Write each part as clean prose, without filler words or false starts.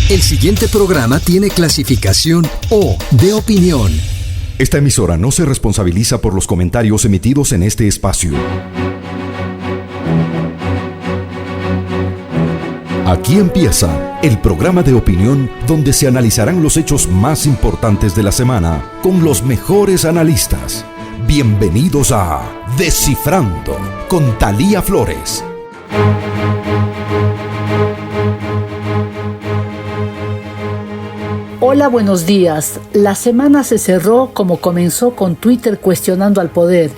El siguiente programa tiene clasificación O de opinión. Esta emisora no se responsabiliza por los comentarios emitidos en este espacio. Aquí empieza el programa de opinión donde se analizarán los hechos más importantes de la semana con los mejores analistas. Bienvenidos a Descifrando con Thalía Flores. Hola, buenos días. La semana se cerró como comenzó con Twitter cuestionando al poder.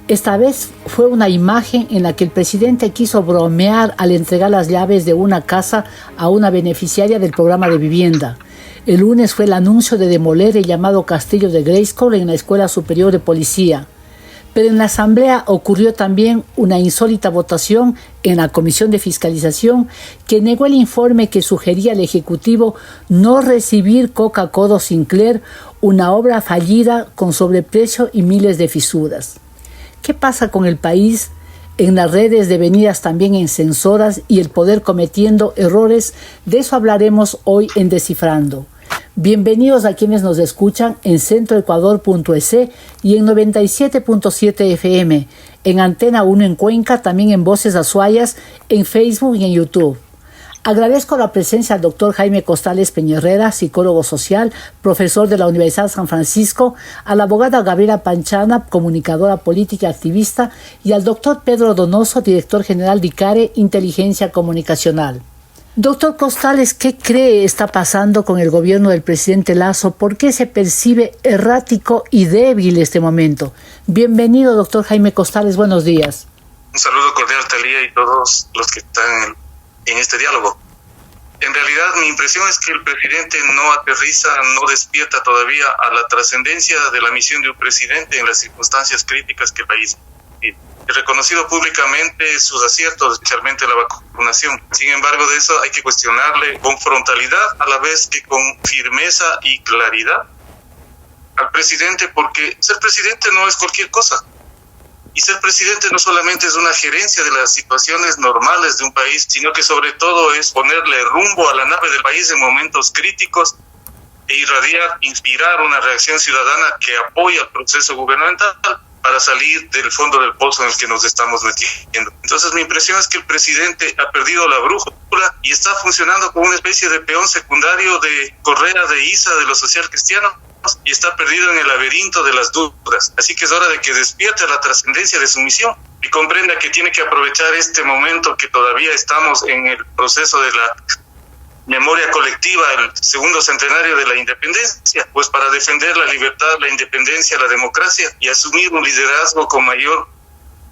Esta vez fue una imagen en la que el presidente quiso bromear al entregar las llaves de una casa a una beneficiaria del programa de vivienda. El lunes fue el anuncio de demoler el llamado Castillo de Grayskull en la Escuela Superior de Policía. Pero en la Asamblea ocurrió también una insólita votación en la Comisión de Fiscalización que negó el informe que sugería al Ejecutivo no recibir Coca-Cola Sinclair, una obra fallida con sobreprecio y miles de fisuras. ¿Qué pasa con el país? En las redes devenidas también en censoras y el poder cometiendo errores, de eso hablaremos hoy en Descifrando. Bienvenidos a quienes nos escuchan en centroecuador.es y en 97.7 FM, en Antena 1 en Cuenca, también en Voces Azuayas, en Facebook y en YouTube. Agradezco la presencia del doctor Jaime Costales Peñerrera, psicólogo social, profesor de la Universidad de San Francisco, a la abogada Gabriela Panchana, comunicadora política y activista, y al doctor Pedro Donoso, director general de ICARE, Inteligencia Comunicacional. Doctor Costales, ¿qué cree está pasando con el gobierno del presidente Lasso? ¿Por qué se percibe errático y débil este momento? Bienvenido, doctor Jaime Costales, buenos días. Un saludo cordial, Thalía, y todos los que están en este diálogo. En realidad, mi impresión es que el presidente no aterriza, no despierta todavía a la trascendencia de la misión de un presidente en las circunstancias críticas que el país vive. He reconocido públicamente sus aciertos, especialmente la vacunación. Sin embargo, de eso hay que cuestionarle con frontalidad, a la vez que con firmeza y claridad al presidente, porque ser presidente no es cualquier cosa. Y ser presidente no solamente es una gerencia de las situaciones normales de un país, sino que sobre todo es ponerle rumbo a la nave del país en momentos críticos e irradiar, inspirar una reacción ciudadana que apoya el proceso gubernamental para salir del fondo del pozo en el que nos estamos metiendo. Entonces mi impresión es que el presidente ha perdido la brújula y está funcionando como una especie de peón secundario de Correa de Isa de los social cristianos y está perdido en el laberinto de las dudas. Así que es hora de que despierte la trascendencia de su misión y comprenda que tiene que aprovechar este momento que todavía estamos en el proceso de la memoria colectiva, el segundo centenario de la independencia, pues para defender la libertad, la independencia, la democracia y asumir un liderazgo con mayor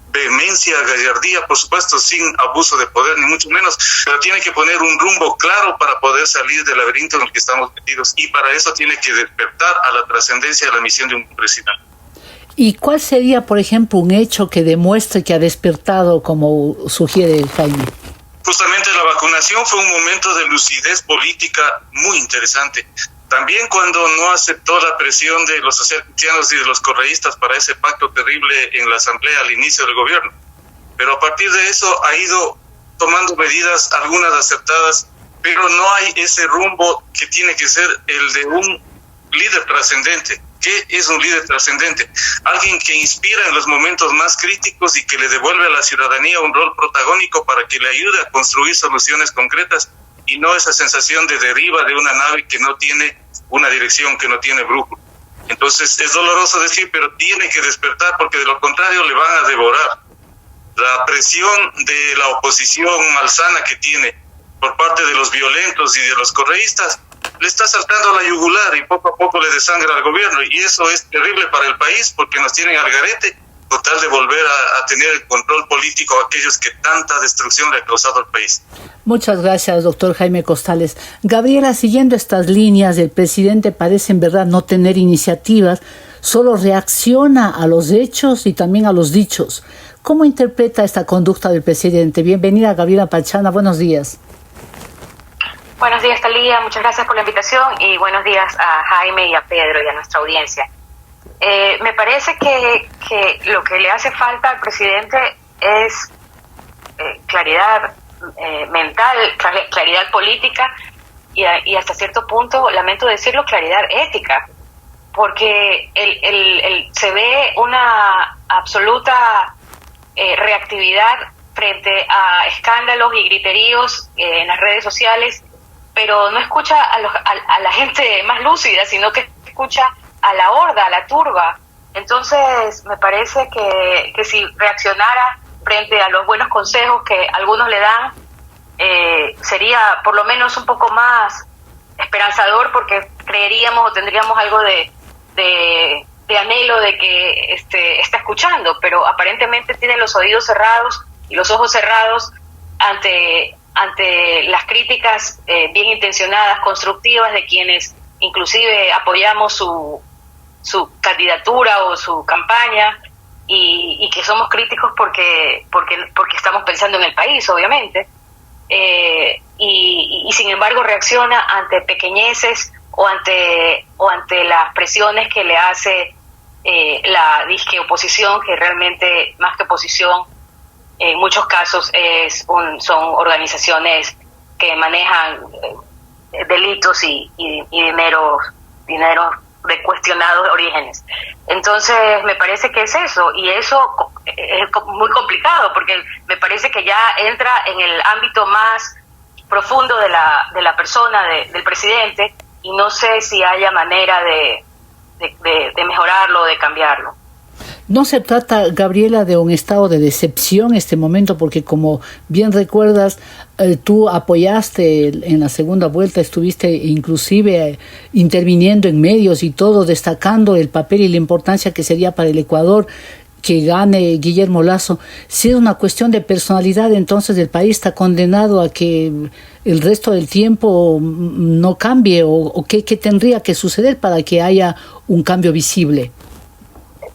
vehemencia, gallardía, por supuesto sin abuso de poder, ni mucho menos, pero tiene que poner un rumbo claro para poder salir del laberinto en el que estamos metidos y para eso tiene que despertar a la trascendencia de la misión de un presidente. ¿Y cuál sería, por ejemplo, un hecho que demuestre que ha despertado, como sugiere Jaime? Justamente la vacunación fue un momento de lucidez política muy interesante. También cuando no aceptó la presión de los socialcristianos y de los correístas para ese pacto terrible en la asamblea al inicio del gobierno. Pero a partir de eso ha ido tomando medidas, algunas acertadas, pero no hay ese rumbo que tiene que ser el de un líder trascendente. ¿Qué es un líder trascendente? Alguien que inspira en los momentos más críticos y que le devuelve a la ciudadanía un rol protagónico para que le ayude a construir soluciones concretas y no esa sensación de deriva de una nave que no tiene una dirección, que no tiene brújula. Entonces es doloroso decir, pero tiene que despertar porque de lo contrario le van a devorar. La presión de la oposición malsana que tiene por parte de los violentos y de los correístas le está saltando a la yugular y poco a poco le desangra al gobierno y eso es terrible para el país porque nos tienen al garete con tal de volver a tener el control político a aquellos que tanta destrucción le ha causado al país. Muchas gracias, doctor Jaime Costales. Gabriela, siguiendo estas líneas, el presidente parece en verdad no tener iniciativas, solo reacciona a los hechos y también a los dichos. ¿Cómo interpreta esta conducta del presidente? Bienvenida, Gabriela Panchana, buenos días. Buenos días, Thalía, muchas gracias por la invitación y buenos días a Jaime y a Pedro y a nuestra audiencia. Me parece que lo que le hace falta al presidente es claridad mental, claridad política y hasta cierto punto, lamento decirlo, claridad ética, porque se ve una absoluta reactividad frente a escándalos y griteríos en las redes sociales, pero no escucha a la gente más lúcida, sino que escucha a la horda, a la turba. Entonces, me parece que si reaccionara frente a los buenos consejos que algunos le dan, sería por lo menos un poco más esperanzador, porque creeríamos o tendríamos algo de anhelo de que está escuchando, pero aparentemente tiene los oídos cerrados y los ojos cerrados ante las críticas bien intencionadas, constructivas, de quienes inclusive apoyamos su candidatura o su campaña, y que somos críticos porque estamos pensando en el país, obviamente, y sin embargo reacciona ante pequeñeces o ante las presiones que le hace la disque oposición, que realmente más que oposición en muchos casos son organizaciones que manejan delitos y dinero de cuestionados orígenes. Entonces me parece que es eso, y eso es muy complicado, porque me parece que ya entra en el ámbito más profundo de la persona, del presidente, y no sé si haya manera de mejorarlo, de cambiarlo. ¿No se trata, Gabriela, de un estado de decepción en este momento? Porque como bien recuerdas, tú apoyaste en la segunda vuelta, estuviste inclusive interviniendo en medios y todo, destacando el papel y la importancia que sería para el Ecuador que gane Guillermo Lasso. Si es una cuestión de personalidad, entonces el país está condenado a que el resto del tiempo no cambie, o ¿qué tendría que suceder para que haya un cambio visible?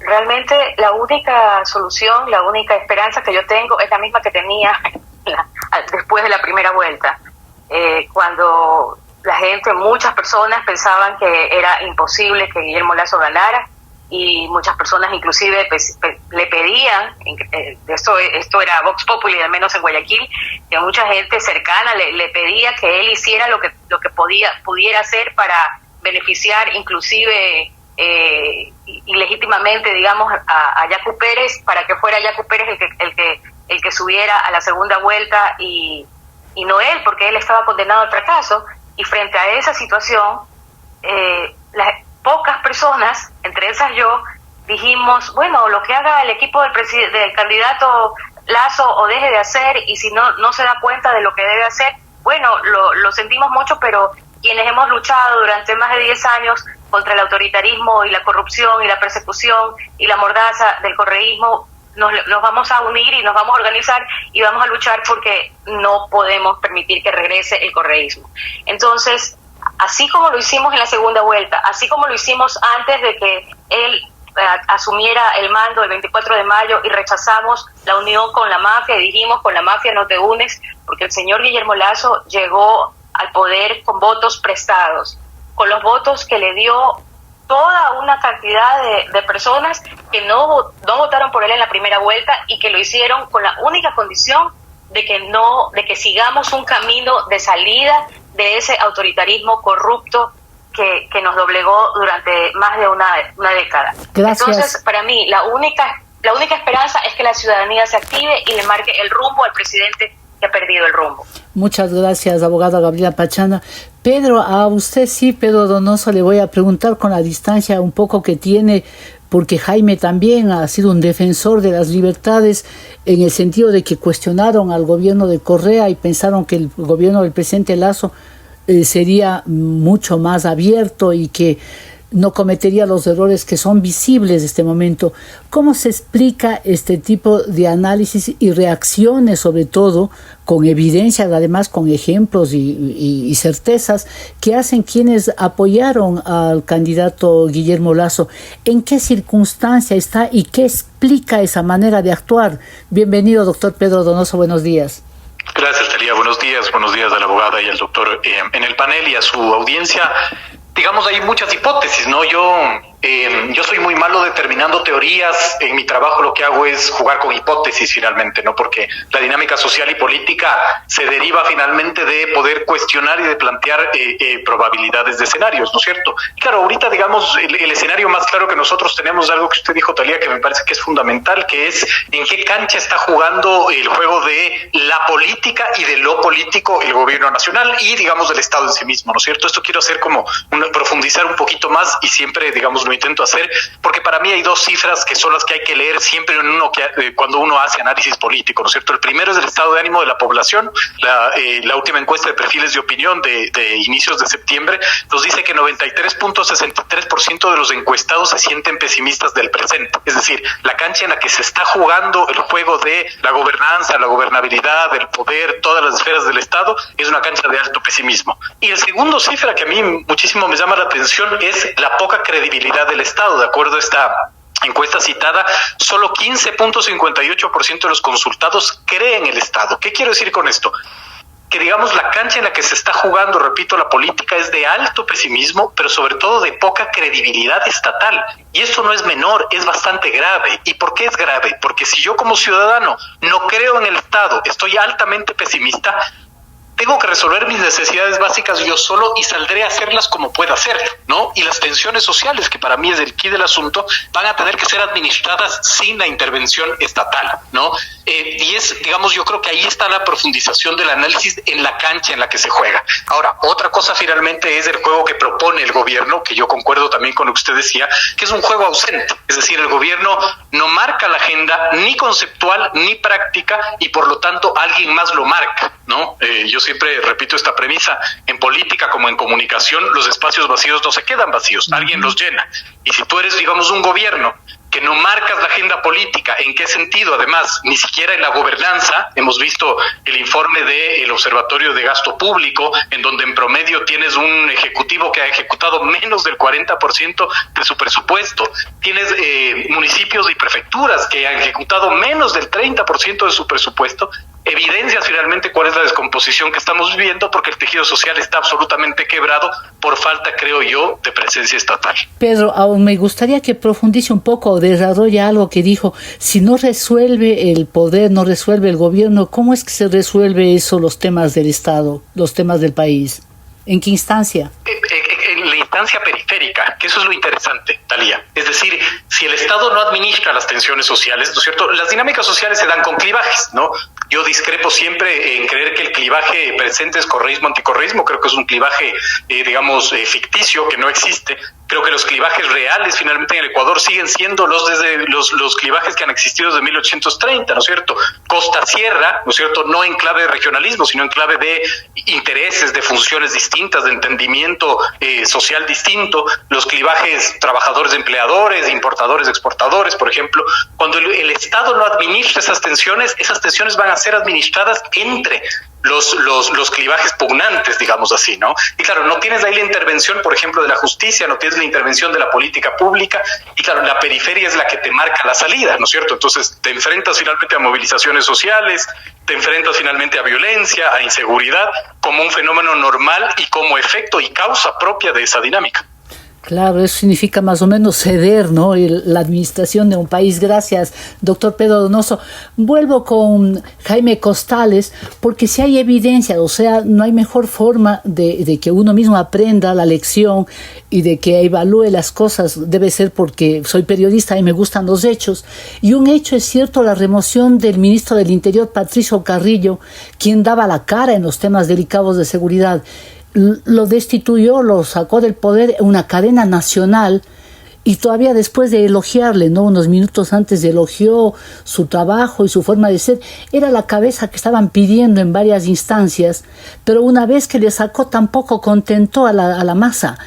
Realmente la única solución, la única esperanza que yo tengo es la misma que tenía después de la primera vuelta, cuando la gente, muchas personas pensaban que era imposible que Guillermo Lasso ganara, y muchas personas inclusive le pedían, esto era Vox Populi, al menos en Guayaquil, que mucha gente cercana le pedía que él hiciera lo que pudiera hacer para beneficiar inclusive ilegítimamente, digamos, a Yacu Pérez, para que fuera Yacu Pérez el que subiera a la segunda vuelta y no él, porque él estaba condenado al fracaso. Y frente a esa situación, las pocas personas, entre esas yo, dijimos, bueno, lo que haga el equipo del candidato Lasso o deje de hacer, y si no se da cuenta de lo que debe hacer, bueno, lo sentimos mucho, pero quienes hemos luchado durante más de 10 años contra el autoritarismo y la corrupción y la persecución y la mordaza del correísmo, nos vamos a unir y nos vamos a organizar y vamos a luchar, porque no podemos permitir que regrese el correísmo. Entonces, así como lo hicimos en la segunda vuelta, así como lo hicimos antes de que él asumiera el mando el 24 de mayo y rechazamos la unión con la mafia y dijimos, con la mafia no te unes, porque el señor Guillermo Lasso llegó al poder con votos prestados, con los votos que le dio toda una cantidad de personas que no votaron por él en la primera vuelta, y que lo hicieron con la única condición de que sigamos un camino de salida de ese autoritarismo corrupto que nos doblegó durante más de una década. Gracias. Entonces, para mí, la única esperanza es que la ciudadanía se active y le marque el rumbo al presidente que ha perdido el rumbo. Muchas gracias, abogada Gabriela Pachana. Pedro, a usted sí, Pedro Donoso, le voy a preguntar con la distancia un poco que tiene, porque Jaime también ha sido un defensor de las libertades, en el sentido de que cuestionaron al gobierno de Correa y pensaron que el gobierno del presidente Lasso sería mucho más abierto y que no cometería los errores que son visibles en este momento. ¿Cómo se explica este tipo de análisis y reacciones, sobre todo con evidencias, además con ejemplos y certezas, que hacen quienes apoyaron al candidato Guillermo Lasso? ¿En qué circunstancia está y qué explica esa manera de actuar? Bienvenido, doctor Pedro Donoso, buenos días. Gracias, Talía. Buenos días a la abogada y al doctor en el panel y a su audiencia. Digamos, hay muchas hipótesis, ¿no? Yo Yo soy muy malo determinando teorías. En mi trabajo lo que hago es jugar con hipótesis finalmente, ¿no? Porque la dinámica social y política se deriva finalmente de poder cuestionar y de plantear probabilidades de escenarios, ¿no es cierto? Y claro, ahorita, digamos, el escenario más claro que nosotros tenemos, algo que usted dijo, Talía, que me parece que es fundamental, que es en qué cancha está jugando el juego de la política y de lo político el gobierno nacional y, digamos, del Estado en sí mismo, ¿no es cierto? Esto quiero hacer como profundizar un poquito más, y siempre, digamos, lo intento hacer, porque para mí hay dos cifras que son las que hay que leer siempre cuando uno hace análisis político, ¿no es cierto? El primero es el estado de ánimo de la población. La última encuesta de perfiles de opinión de inicios de septiembre nos dice que 93.63% de los encuestados se sienten pesimistas del presente, es decir, la cancha en la que se está jugando el juego de la gobernanza, la gobernabilidad, el poder, todas las esferas del Estado, es una cancha de alto pesimismo. Y el segundo cifra que a mí muchísimo me llama la atención es la poca credibilidad del Estado. De acuerdo a esta encuesta citada, solo 15.58% de los consultados creen el Estado. ¿Qué quiero decir con esto? Que, digamos, la cancha en la que se está jugando, repito, la política es de alto pesimismo, pero sobre todo de poca credibilidad estatal. Y esto no es menor, es bastante grave. ¿Y por qué es grave? Porque si yo como ciudadano no creo en el Estado, estoy altamente pesimista, tengo que resolver mis necesidades básicas yo solo y saldré a hacerlas como pueda hacerlo, ¿no? Y las tensiones sociales, que para mí es el quid del asunto, van a tener que ser administradas sin la intervención estatal, ¿no? Y es, digamos, yo creo que ahí está la profundización del análisis en la cancha en la que se juega. Ahora, otra cosa finalmente es el juego que propone el gobierno, que yo concuerdo también con lo que usted decía, que es un juego ausente. Es decir, el gobierno no marca la agenda ni conceptual ni práctica, y por lo tanto alguien más lo marca, ¿no? Yo siempre repito esta premisa: en política como en comunicación, los espacios vacíos no se quedan vacíos, alguien los llena. Y si tú eres, digamos, un gobierno que no marcas la agenda política, ¿en qué sentido? Además, ni siquiera en la gobernanza. Hemos visto el informe del Observatorio de Gasto Público, en donde en promedio tienes un ejecutivo que ha ejecutado menos del 40% de su presupuesto. Tienes municipios y prefecturas que han ejecutado menos del 30% de su presupuesto. Evidencias finalmente cuál es la descomposición que estamos viviendo, porque el tejido social está absolutamente quebrado por falta, creo yo, de presencia estatal. Pedro, aún me gustaría que profundice un poco o desarrolle algo que dijo: si no resuelve el poder, no resuelve el gobierno, ¿cómo es que se resuelve eso, los temas del Estado, los temas del país? ¿En qué instancia? En la instancia periférica, que eso es lo interesante, Talía. Es decir, si el Estado no administra las tensiones sociales, ¿no es cierto? Las dinámicas sociales se dan con clivajes, ¿no? Yo discrepo siempre en creer que el clivaje presente es correísmo-anticorreísmo. Creo que es un clivaje, digamos, ficticio, que no existe. Creo que los clivajes reales finalmente en el Ecuador siguen siendo los clivajes que han existido desde 1830, ¿no es cierto? Costa-sierra, ¿no es cierto? No en clave de regionalismo, sino en clave de intereses, de funciones distintas, de entendimiento social distinto. Los clivajes trabajadores-empleadores, importadores-exportadores, por ejemplo. Cuando el Estado no administra esas tensiones van a ser administradas entre los clivajes pugnantes, digamos así, ¿no? Y claro, no tienes ahí la intervención, por ejemplo, de la justicia, no tienes la intervención de la política pública, y claro, la periferia es la que te marca la salida, ¿no es cierto? Entonces te enfrentas finalmente a movilizaciones sociales, te enfrentas finalmente a violencia, a inseguridad, como un fenómeno normal y como efecto y causa propia de esa dinámica. Claro, eso significa más o menos ceder, ¿no? La administración de un país. Gracias, doctor Pedro Donoso. Vuelvo con Jaime Costales, porque si hay evidencia, o sea, no hay mejor forma de que uno mismo aprenda la lección y de que evalúe las cosas. Debe ser porque soy periodista y me gustan los hechos. Y un hecho es cierto: la remoción del ministro del Interior, Patricio Carrillo, quien daba la cara en los temas delicados de seguridad. Lo destituyó, lo sacó del poder una cadena nacional, y todavía después de elogiarle, ¿no? Unos minutos antes elogió su trabajo y su forma de ser. Era la cabeza que estaban pidiendo en varias instancias, pero una vez que le sacó tampoco contentó a la masa.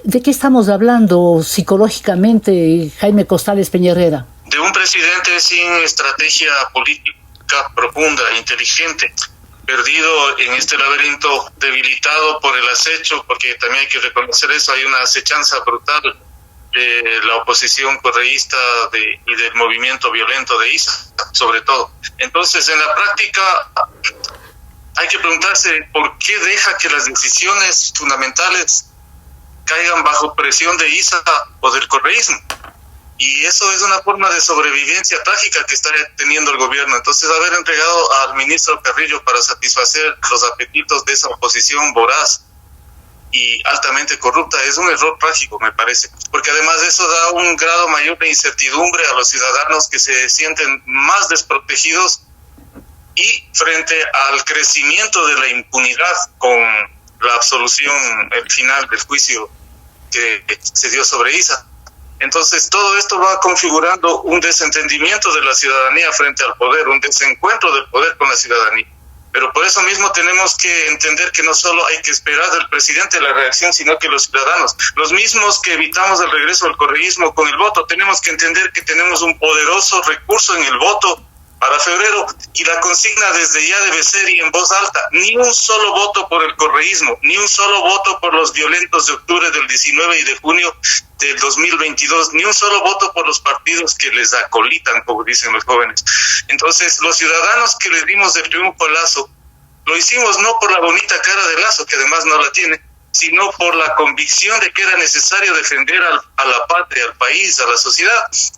¿De qué estamos hablando psicológicamente, Jaime Costales Peñarrera? De un presidente sin estrategia política profunda, inteligente, perdido en este laberinto, debilitado por el acecho, porque también hay que reconocer eso, hay una acechanza brutal de la oposición correísta y del movimiento violento de ISA, sobre todo. Entonces, en la práctica, hay que preguntarse por qué deja que las decisiones fundamentales caigan bajo presión de ISA o del correísmo. Y eso es una forma de sobrevivencia trágica que está teniendo el gobierno. Entonces, haber entregado al ministro Carrillo para satisfacer los apetitos de esa oposición voraz y altamente corrupta es un error trágico, me parece, porque además eso da un grado mayor de incertidumbre a los ciudadanos que se sienten más desprotegidos y frente al crecimiento de la impunidad con la absolución, el final del juicio que se dio sobre ISA. Entonces, todo esto va configurando un desentendimiento de la ciudadanía frente al poder, un desencuentro del poder con la ciudadanía. Pero por eso mismo tenemos que entender que no solo hay que esperar del presidente la reacción, sino que los ciudadanos, los mismos que evitamos el regreso al correísmo con el voto, tenemos que entender que tenemos un poderoso recurso en el voto para febrero, y la consigna desde ya debe ser, y en voz alta, ni un solo voto por el correísmo, ni un solo voto por los violentos de octubre del 19 y de junio del 2022, ni un solo voto por los partidos que les acolitan, como dicen los jóvenes. Entonces, los ciudadanos que le dimos el triunfo a Lazo, lo hicimos no por la bonita cara de Lazo, que además no la tiene, sino por la convicción de que era necesario defender a la patria, al país, a la sociedad,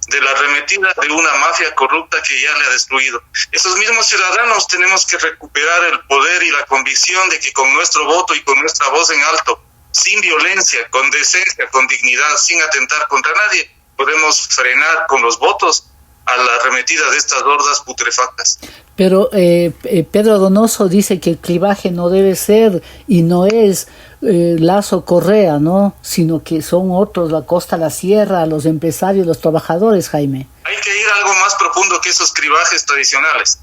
de la arremetida de una mafia corrupta que ya le ha destruido. Esos mismos ciudadanos tenemos que recuperar el poder y la convicción de que con nuestro voto y con nuestra voz en alto, sin violencia, con decencia, con dignidad, sin atentar contra nadie, podemos frenar con los votos a la arremetida de estas hordas putrefactas. Pero Pedro Donoso dice que el clivaje no debe ser y no es Lazo Correa, ¿no? Sino que son otros, la costa, la sierra, los empresarios, los trabajadores, Jaime. Hay que ir algo más profundo que esos clivajes tradicionales.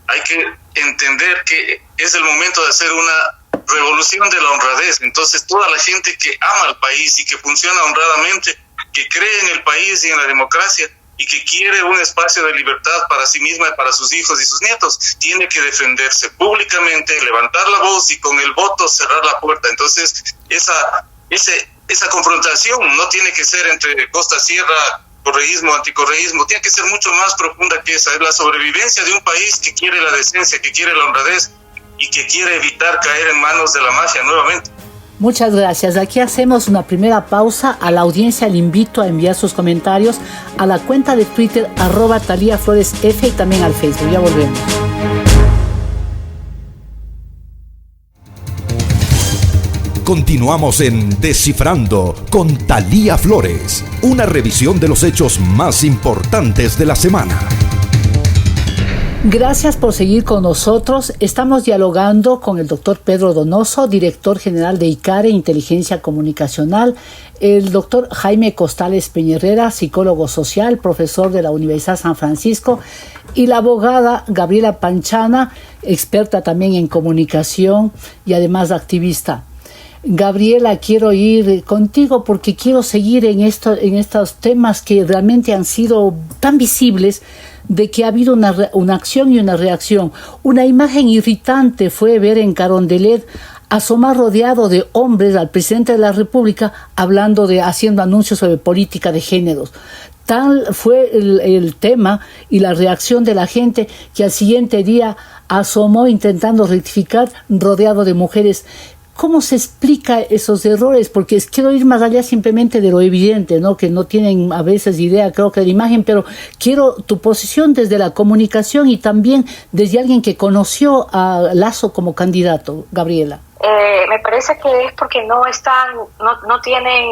Hay que entender que es el momento de hacer una revolución de la honradez. Entonces, toda la gente que ama al país y que funciona honradamente, que cree en el país y en la democracia, y que quiere un espacio de libertad para sí misma y para sus hijos y sus nietos, tiene que defenderse públicamente, levantar la voz y con el voto cerrar la puerta. Entonces, esa confrontación no tiene que ser entre costa-sierra, correísmo, anticorreísmo, tiene que ser mucho más profunda que esa. Es la sobrevivencia de un país que quiere la decencia, que quiere la honradez y que quiere evitar caer en manos de la mafia nuevamente. Muchas gracias. Aquí hacemos una primera pausa. A la audiencia le invito a enviar sus comentarios a la cuenta de Twitter @TaliaFloresF y también al Facebook. Ya volvemos. Continuamos en Descifrando con Talía Flores, una revisión de los hechos más importantes de la semana. Gracias por seguir con nosotros. Estamos dialogando con el doctor Pedro Donoso, director general de ICARE, Inteligencia Comunicacional, el doctor Jaime Costales Peñerrera, psicólogo social, profesor de la Universidad San Francisco, y la abogada Gabriela Panchana, experta también en comunicación y además activista. Gabriela, quiero ir contigo porque quiero seguir en estos temas que realmente han sido tan visibles, de que ha habido una acción y una reacción. Una imagen irritante fue ver en Carondelet asomar rodeado de hombres al presidente de la República haciendo anuncios sobre política de géneros. Tal fue el tema y la reacción de la gente que al siguiente día asomó intentando rectificar rodeado de mujeres. ¿Cómo se explica esos errores? Porque quiero ir más allá simplemente de lo evidente, ¿no? Que no tienen a veces idea, creo que de la imagen, pero quiero tu posición desde la comunicación y también desde alguien que conoció a Lazo como candidato, Gabriela. Me parece que es porque no tienen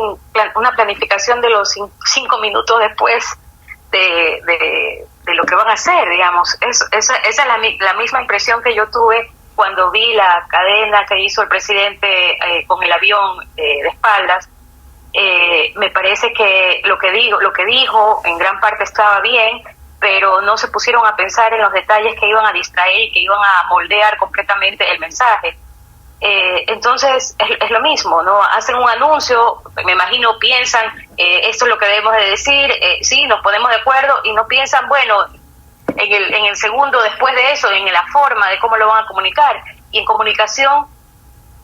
una planificación de los 5 minutos después de lo que van a hacer, digamos. Esa es la misma impresión que yo tuve cuando vi la cadena que hizo el presidente con el avión de espaldas. Me parece que lo que dijo en gran parte estaba bien, pero no se pusieron a pensar en los detalles que iban a distraer y que iban a moldear completamente el mensaje. Entonces es lo mismo, ¿no? Hacen un anuncio, me imagino piensan, esto es lo que debemos de decir, sí, nos ponemos de acuerdo, y no piensan, bueno, en el segundo después de eso, en la forma de cómo lo van a comunicar. Y en comunicación,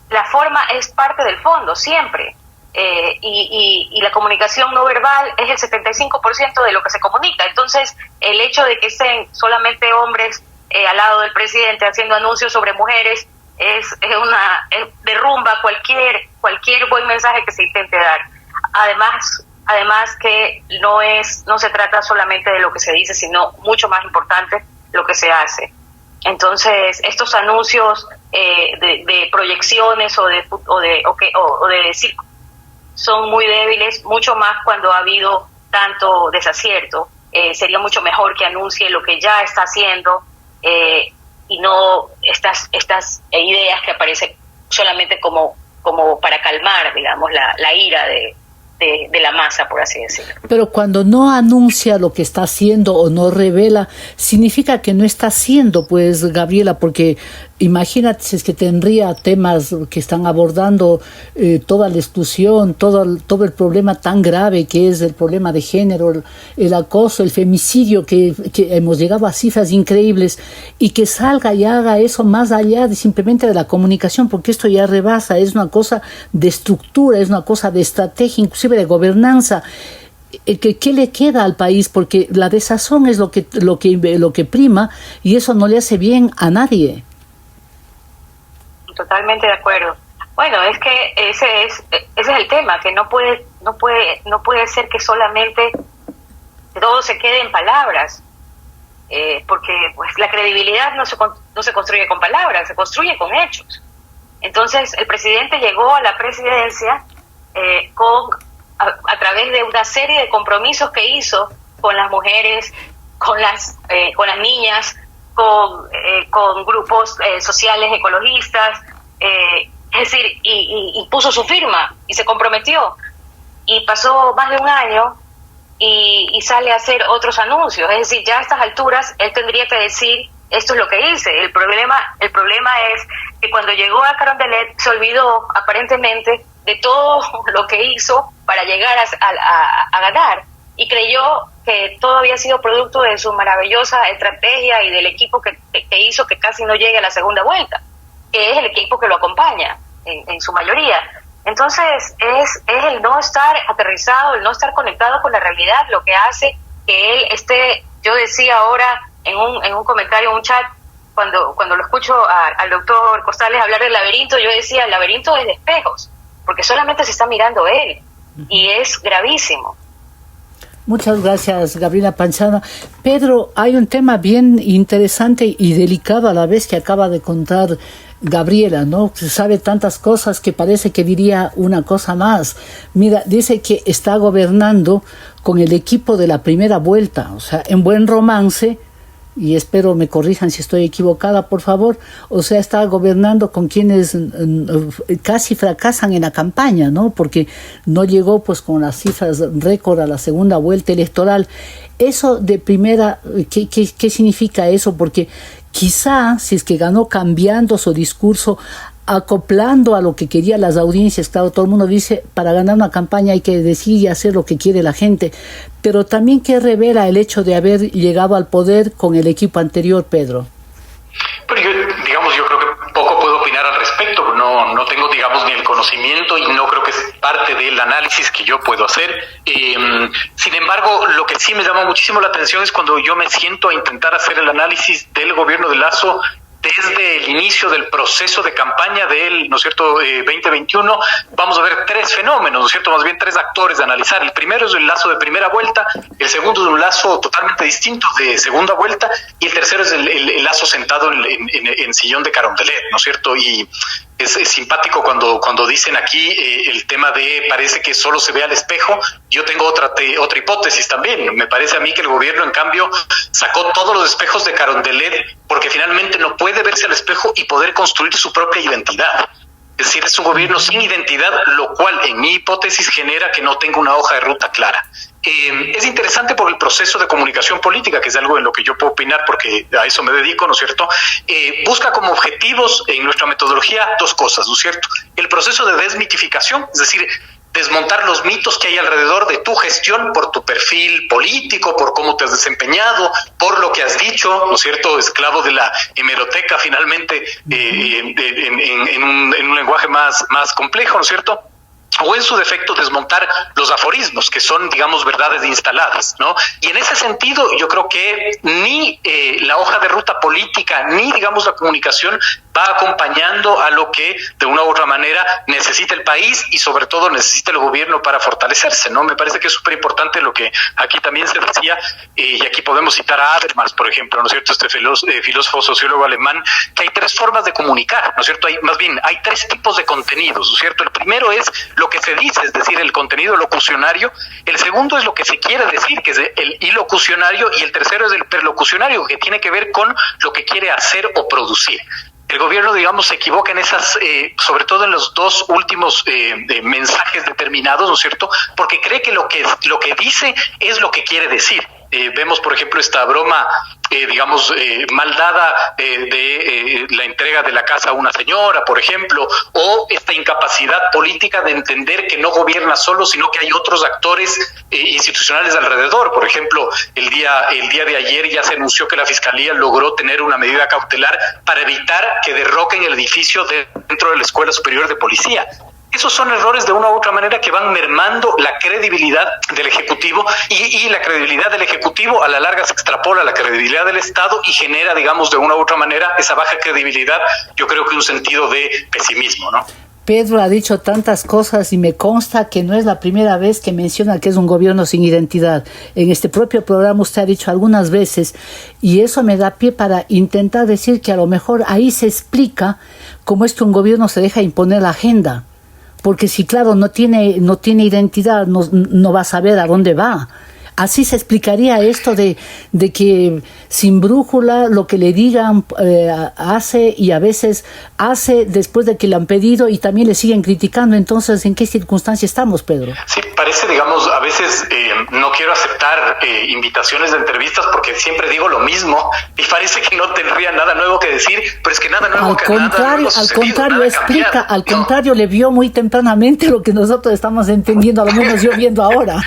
la forma es parte del fondo, siempre. Y la comunicación no verbal es el 75% de lo que se comunica. Entonces, el hecho de que estén solamente hombres al lado del presidente haciendo anuncios sobre mujeres, derrumba cualquier buen mensaje que se intente dar. Además que no se trata solamente de lo que se dice, sino mucho más importante lo que se hace. Entonces, estos anuncios de proyecciones o de decir son muy débiles, mucho más cuando ha habido tanto desacierto. Sería mucho mejor que anuncie lo que ya está haciendo y no estas ideas que aparecen solamente como para calmar, digamos, la ira de la masa, por así decirlo. Pero cuando no anuncia lo que está haciendo o no revela, significa que no está haciendo, pues, Gabriela, porque imagínate si es que tendría temas que están abordando toda la exclusión, todo el problema tan grave que es el problema de género, el acoso, el femicidio, que hemos llegado a cifras increíbles, y que salga y haga eso más allá de simplemente de la comunicación, porque esto ya rebasa, es una cosa de estructura, es una cosa de estrategia, inclusive de gobernanza. ¿Qué le queda al país? Porque la desazón es lo que prima, y eso no le hace bien a nadie. Totalmente de acuerdo. Bueno, es que ese es el tema, que no puede ser que solamente todo se quede en palabras, porque pues la credibilidad no se construye con palabras, se construye con hechos. Entonces, el presidente llegó a la presidencia a través de una serie de compromisos que hizo con las mujeres, con las niñas, con grupos sociales ecologistas, es decir, y puso su firma y se comprometió, y pasó más de un año y sale a hacer otros anuncios. Es decir, ya a estas alturas él tendría que decir: esto es lo que hice. El problema es que cuando llegó a Carondelet se olvidó aparentemente de todo lo que hizo para llegar a ganar, y creyó que todo había sido producto de su maravillosa estrategia y del equipo que hizo que casi no llegue a la segunda vuelta, que es el equipo que lo acompaña en su mayoría. Entonces es el no estar aterrizado, el no estar conectado con la realidad, lo que hace que él esté. Yo decía ahora en un comentario, en un chat, cuando lo escucho al doctor Costales hablar del laberinto, yo decía: el laberinto es de espejos, porque solamente se está mirando él, y es gravísimo. Muchas gracias, Gabriela Panchana. Pedro, hay un tema bien interesante y delicado a la vez que acaba de contar Gabriela, ¿no? Se sabe tantas cosas que parece que diría una cosa más. Mira, dice que está gobernando con el equipo de la primera vuelta, o sea, en buen romance, y espero me corrijan si estoy equivocada, por favor. O sea, está gobernando con quienes casi fracasan en la campaña, ¿no? Porque no llegó pues con las cifras récord a la segunda vuelta electoral. Eso de primera, ¿qué significa eso? Porque quizá, si es que ganó cambiando su discurso, acoplando a lo que querían las audiencias. Claro, todo el mundo dice, para ganar una campaña hay que decir y hacer lo que quiere la gente, pero también que revela el hecho de haber llegado al poder con el equipo anterior, Pedro. Pero yo creo que poco puedo opinar al respecto, no tengo, ni el conocimiento, y no creo que es parte del análisis que yo puedo hacer. Sin embargo, lo que sí me llama muchísimo la atención es cuando yo me siento a intentar hacer el análisis del gobierno de Lasso desde el inicio del proceso de campaña del, ¿no es cierto?, 2021, vamos a ver tres fenómenos, ¿no es cierto?, más bien tres actores de analizar. El primero es el Lasso de primera vuelta, el segundo es un Lasso totalmente distinto de segunda vuelta, y el tercero es el Lasso sentado en sillón de Carondelet, ¿no es cierto? Y es simpático cuando dicen aquí el tema de parece que solo se ve al espejo. Yo tengo otra hipótesis también. Me parece a mí que el gobierno, en cambio, sacó todos los espejos de Carondelet porque finalmente no puede verse al espejo y poder construir su propia identidad. Es decir, es un gobierno sin identidad, lo cual, en mi hipótesis, genera que no tenga una hoja de ruta clara. Es interesante por el proceso de comunicación política, que es algo en lo que yo puedo opinar porque a eso me dedico, ¿no es cierto? Busca como objetivos en nuestra metodología dos cosas, ¿no es cierto? El proceso de desmitificación, es decir, desmontar los mitos que hay alrededor de tu gestión por tu perfil político, por cómo te has desempeñado, por lo que has dicho, ¿no es cierto?, esclavo de la hemeroteca finalmente, en un lenguaje más complejo, ¿no es cierto?, o en su defecto desmontar los aforismos, que son, digamos, verdades instaladas, ¿no? Y en ese sentido yo creo que ni la hoja de ruta política, ni, digamos, la comunicación va acompañando a lo que de una u otra manera necesita el país y sobre todo necesita el gobierno para fortalecerse, ¿no? Me parece que es súper importante lo que aquí también se decía, y aquí podemos citar a Habermas, por ejemplo, ¿no es cierto?, este filósofo sociólogo alemán, que hay tres formas de comunicar, ¿no es cierto? Hay tres tipos de contenidos, ¿no es cierto? El primero es lo que se dice, es decir, el contenido locucionario. El segundo es lo que se quiere decir, que es el ilocucionario, y el tercero es el perlocucionario, que tiene que ver con lo que quiere hacer o producir. El gobierno, digamos, se equivoca en esas, sobre todo en los dos últimos mensajes determinados, ¿no es cierto?, porque cree que lo que dice es lo que quiere decir. Vemos, por ejemplo, esta broma, mal dada de la entrega de la casa a una señora, por ejemplo, o esta incapacidad política de entender que no gobierna solo, sino que hay otros actores institucionales alrededor. Por ejemplo, el día de ayer ya se anunció que la Fiscalía logró tener una medida cautelar para evitar que derroquen el edificio dentro de la Escuela Superior de Policía. Esos son errores de una u otra manera que van mermando la credibilidad del Ejecutivo y la credibilidad del Ejecutivo a la larga se extrapola a la credibilidad del Estado y genera, digamos, de una u otra manera esa baja credibilidad, yo creo que un sentido de pesimismo, ¿no? Pedro ha dicho tantas cosas y me consta que no es la primera vez que menciona que es un gobierno sin identidad. En este propio programa usted ha dicho algunas veces y eso me da pie para intentar decir que a lo mejor ahí se explica cómo es que un gobierno se deja imponer la agenda. Porque si, claro, no tiene identidad, no va a saber a dónde va. Así se explicaría esto de que sin brújula lo que le digan hace y a veces hace después de que le han pedido y también le siguen criticando. Entonces, ¿en qué circunstancia estamos, Pedro? Sí, parece, digamos, a veces no quiero aceptar invitaciones de entrevistas porque siempre digo lo mismo y parece que no tendría nada nuevo que decir, pero es que nada nuevo Al contrario, le vio muy tempranamente lo que nosotros estamos entendiendo, a lo menos yo viendo ahora.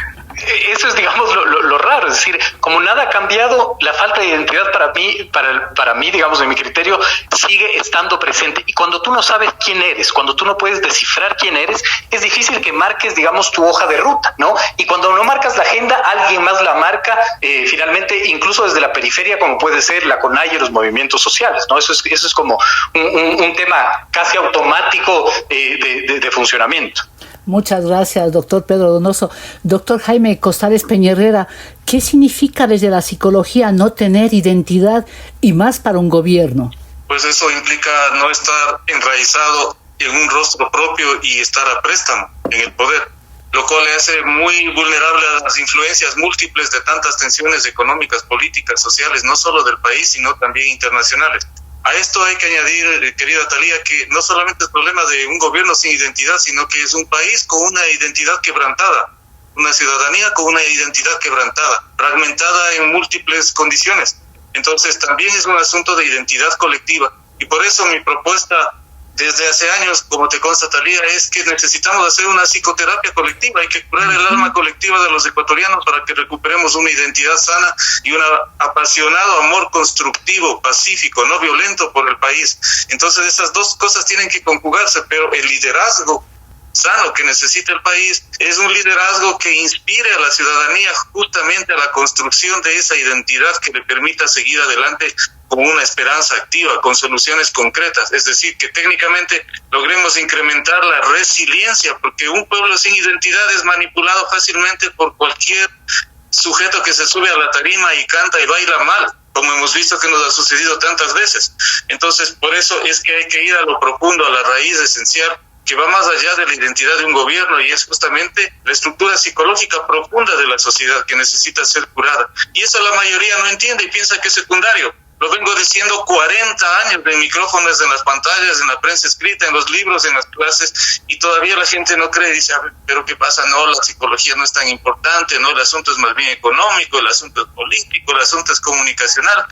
Eso es, digamos, lo raro, es decir, como nada ha cambiado, la falta de identidad para mí, digamos, en mi criterio, sigue estando presente. Y cuando tú no sabes quién eres, cuando tú no puedes descifrar quién eres, es difícil que marques, digamos, tu hoja de ruta, ¿no? Y cuando no marcas la agenda, alguien más la marca, finalmente, incluso desde la periferia, como puede ser la CONAIE y los movimientos sociales, ¿no? Eso es como un tema casi automático de funcionamiento. Muchas gracias, doctor Pedro Donoso. Doctor Jaime Costales Peñerrera, ¿qué significa desde la psicología no tener identidad y más para un gobierno? Pues eso implica no estar enraizado en un rostro propio y estar a préstamo en el poder, lo cual le hace muy vulnerable a las influencias múltiples de tantas tensiones económicas, políticas, sociales, no solo del país, sino también internacionales. A esto hay que añadir, querida Talía, que no solamente es problema de un gobierno sin identidad, sino que es un país con una identidad quebrantada, una ciudadanía con una identidad quebrantada, fragmentada en múltiples condiciones. Entonces también es un asunto de identidad colectiva. Y por eso mi propuesta desde hace años, como te consta, Talía, es que necesitamos hacer una psicoterapia colectiva. Hay que curar el alma colectiva de los ecuatorianos para que recuperemos una identidad sana y un apasionado amor constructivo, pacífico, no violento por el país. Entonces esas dos cosas tienen que conjugarse, pero el liderazgo sano que necesita el país es un liderazgo que inspire a la ciudadanía justamente a la construcción de esa identidad que le permita seguir adelante con una esperanza activa, con soluciones concretas, es decir, que técnicamente logremos incrementar la resiliencia, porque un pueblo sin identidad es manipulado fácilmente por cualquier sujeto que se sube a la tarima y canta y baila mal, como hemos visto que nos ha sucedido tantas veces. Entonces, por eso es que hay que ir a lo profundo, a la raíz esencial, que va más allá de la identidad de un gobierno y es justamente la estructura psicológica profunda de la sociedad que necesita ser curada. Y eso la mayoría no entiende y piensa que es secundario. Lo vengo diciendo 40 años en micrófonos, en las pantallas, en la prensa escrita, en los libros, en las clases, y todavía la gente no cree, dice, pero ¿qué pasa? No, la psicología no es tan importante, no, el asunto es más bien económico, el asunto es político, el asunto es comunicacional.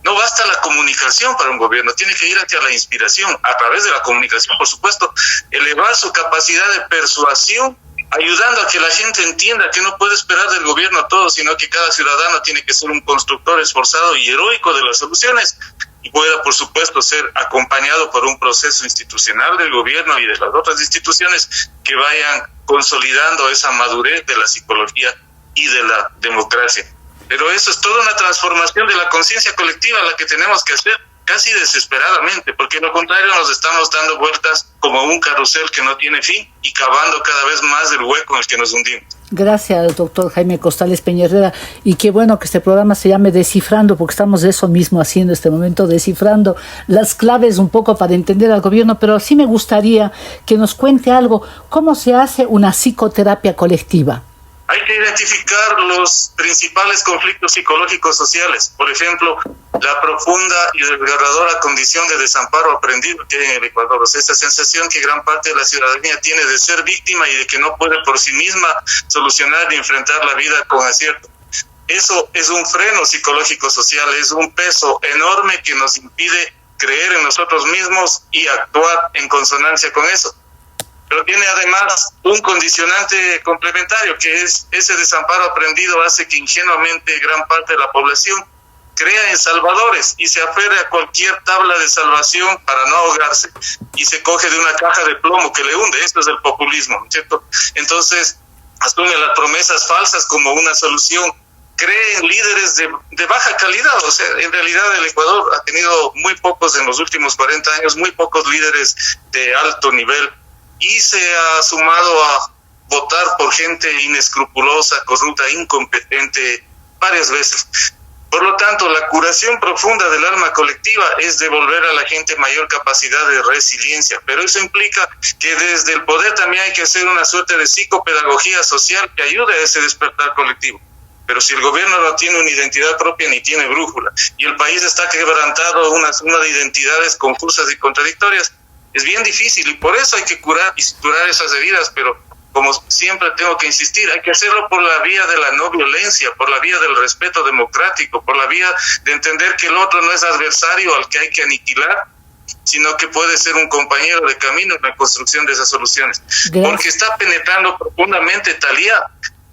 No basta la comunicación para un gobierno, tiene que ir hacia la inspiración, a través de la comunicación, por supuesto, elevar su capacidad de persuasión, ayudando a que la gente entienda que no puede esperar del gobierno todo, sino que cada ciudadano tiene que ser un constructor esforzado y heroico de las soluciones y pueda, por supuesto, ser acompañado por un proceso institucional del gobierno y de las otras instituciones que vayan consolidando esa madurez de la psicología y de la democracia. Pero eso es toda una transformación de la conciencia colectiva la que tenemos que hacer. casi desesperadamente, porque lo contrario nos estamos dando vueltas como un carrusel que no tiene fin y cavando cada vez más el hueco en el que nos hundimos. Gracias, doctor Jaime Costales Peña-Herrera, y qué bueno que este programa se llame Descifrando, porque estamos de eso mismo haciendo este momento, descifrando las claves un poco para entender al gobierno, pero sí me gustaría que nos cuente algo, ¿cómo se hace una psicoterapia colectiva? Hay que identificar los principales conflictos psicológicos sociales, por ejemplo, la profunda y desgarradora condición de desamparo aprendido que hay en el Ecuador, o sea, esta sensación que gran parte de la ciudadanía tiene de ser víctima y de que no puede por sí misma solucionar y enfrentar la vida con acierto. Eso es un freno psicológico social, es un peso enorme que nos impide creer en nosotros mismos y actuar en consonancia con eso. Pero tiene además un condicionante complementario, que es ese desamparo aprendido hace que ingenuamente gran parte de la población crea en salvadores y se aferre a cualquier tabla de salvación para no ahogarse y se coge de una caja de plomo que le hunde. Esto es el populismo, ¿cierto? Entonces asume las promesas falsas como una solución, cree en líderes de baja calidad. O sea, en realidad el Ecuador ha tenido muy pocos en los últimos 40 años, muy pocos líderes de alto nivel, y se ha sumado a votar por gente inescrupulosa, corrupta, incompetente varias veces. Por lo tanto, la curación profunda del alma colectiva es devolver a la gente mayor capacidad de resiliencia, pero eso implica que desde el poder también hay que hacer una suerte de psicopedagogía social que ayude a ese despertar colectivo. Pero si el gobierno no tiene una identidad propia ni tiene brújula, y el país está quebrantado una suma de identidades confusas y contradictorias, es bien difícil, y por eso hay que curar y suturar esas heridas, pero como siempre tengo que insistir, hay que hacerlo por la vía de la no violencia, por la vía del respeto democrático, por la vía de entender que el otro no es adversario al que hay que aniquilar, sino que puede ser un compañero de camino en la construcción de esas soluciones. Gracias. Porque está penetrando profundamente, Talía,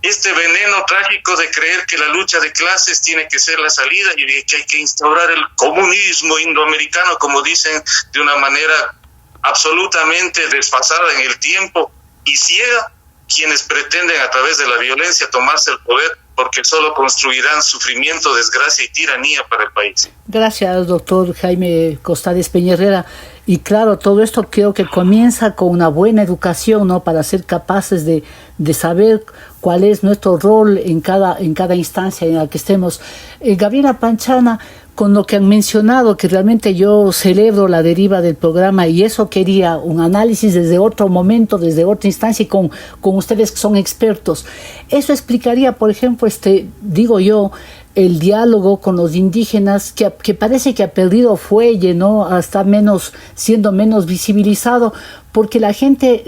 este veneno trágico de creer que la lucha de clases tiene que ser la salida y de que hay que instaurar el comunismo indoamericano, como dicen, de una manera absolutamente desfasada en el tiempo y ciega, quienes pretenden a través de la violencia tomarse el poder, porque solo construirán sufrimiento, desgracia y tiranía para el país. Gracias, doctor Jaime Costales Peña-Herrera. Y claro, todo esto creo que comienza con una buena educación, ¿no? Para ser capaces de saber cuál es nuestro rol en cada instancia en la que estemos. Gabriela Panchana, con lo que han mencionado, que realmente yo celebro la deriva del programa, y eso quería un análisis desde otro momento, desde otra instancia, y con ustedes que son expertos. Eso explicaría, por ejemplo, digo yo, el diálogo con los indígenas, que parece que ha perdido fuelle, ¿no? Está siendo menos visibilizado, porque la gente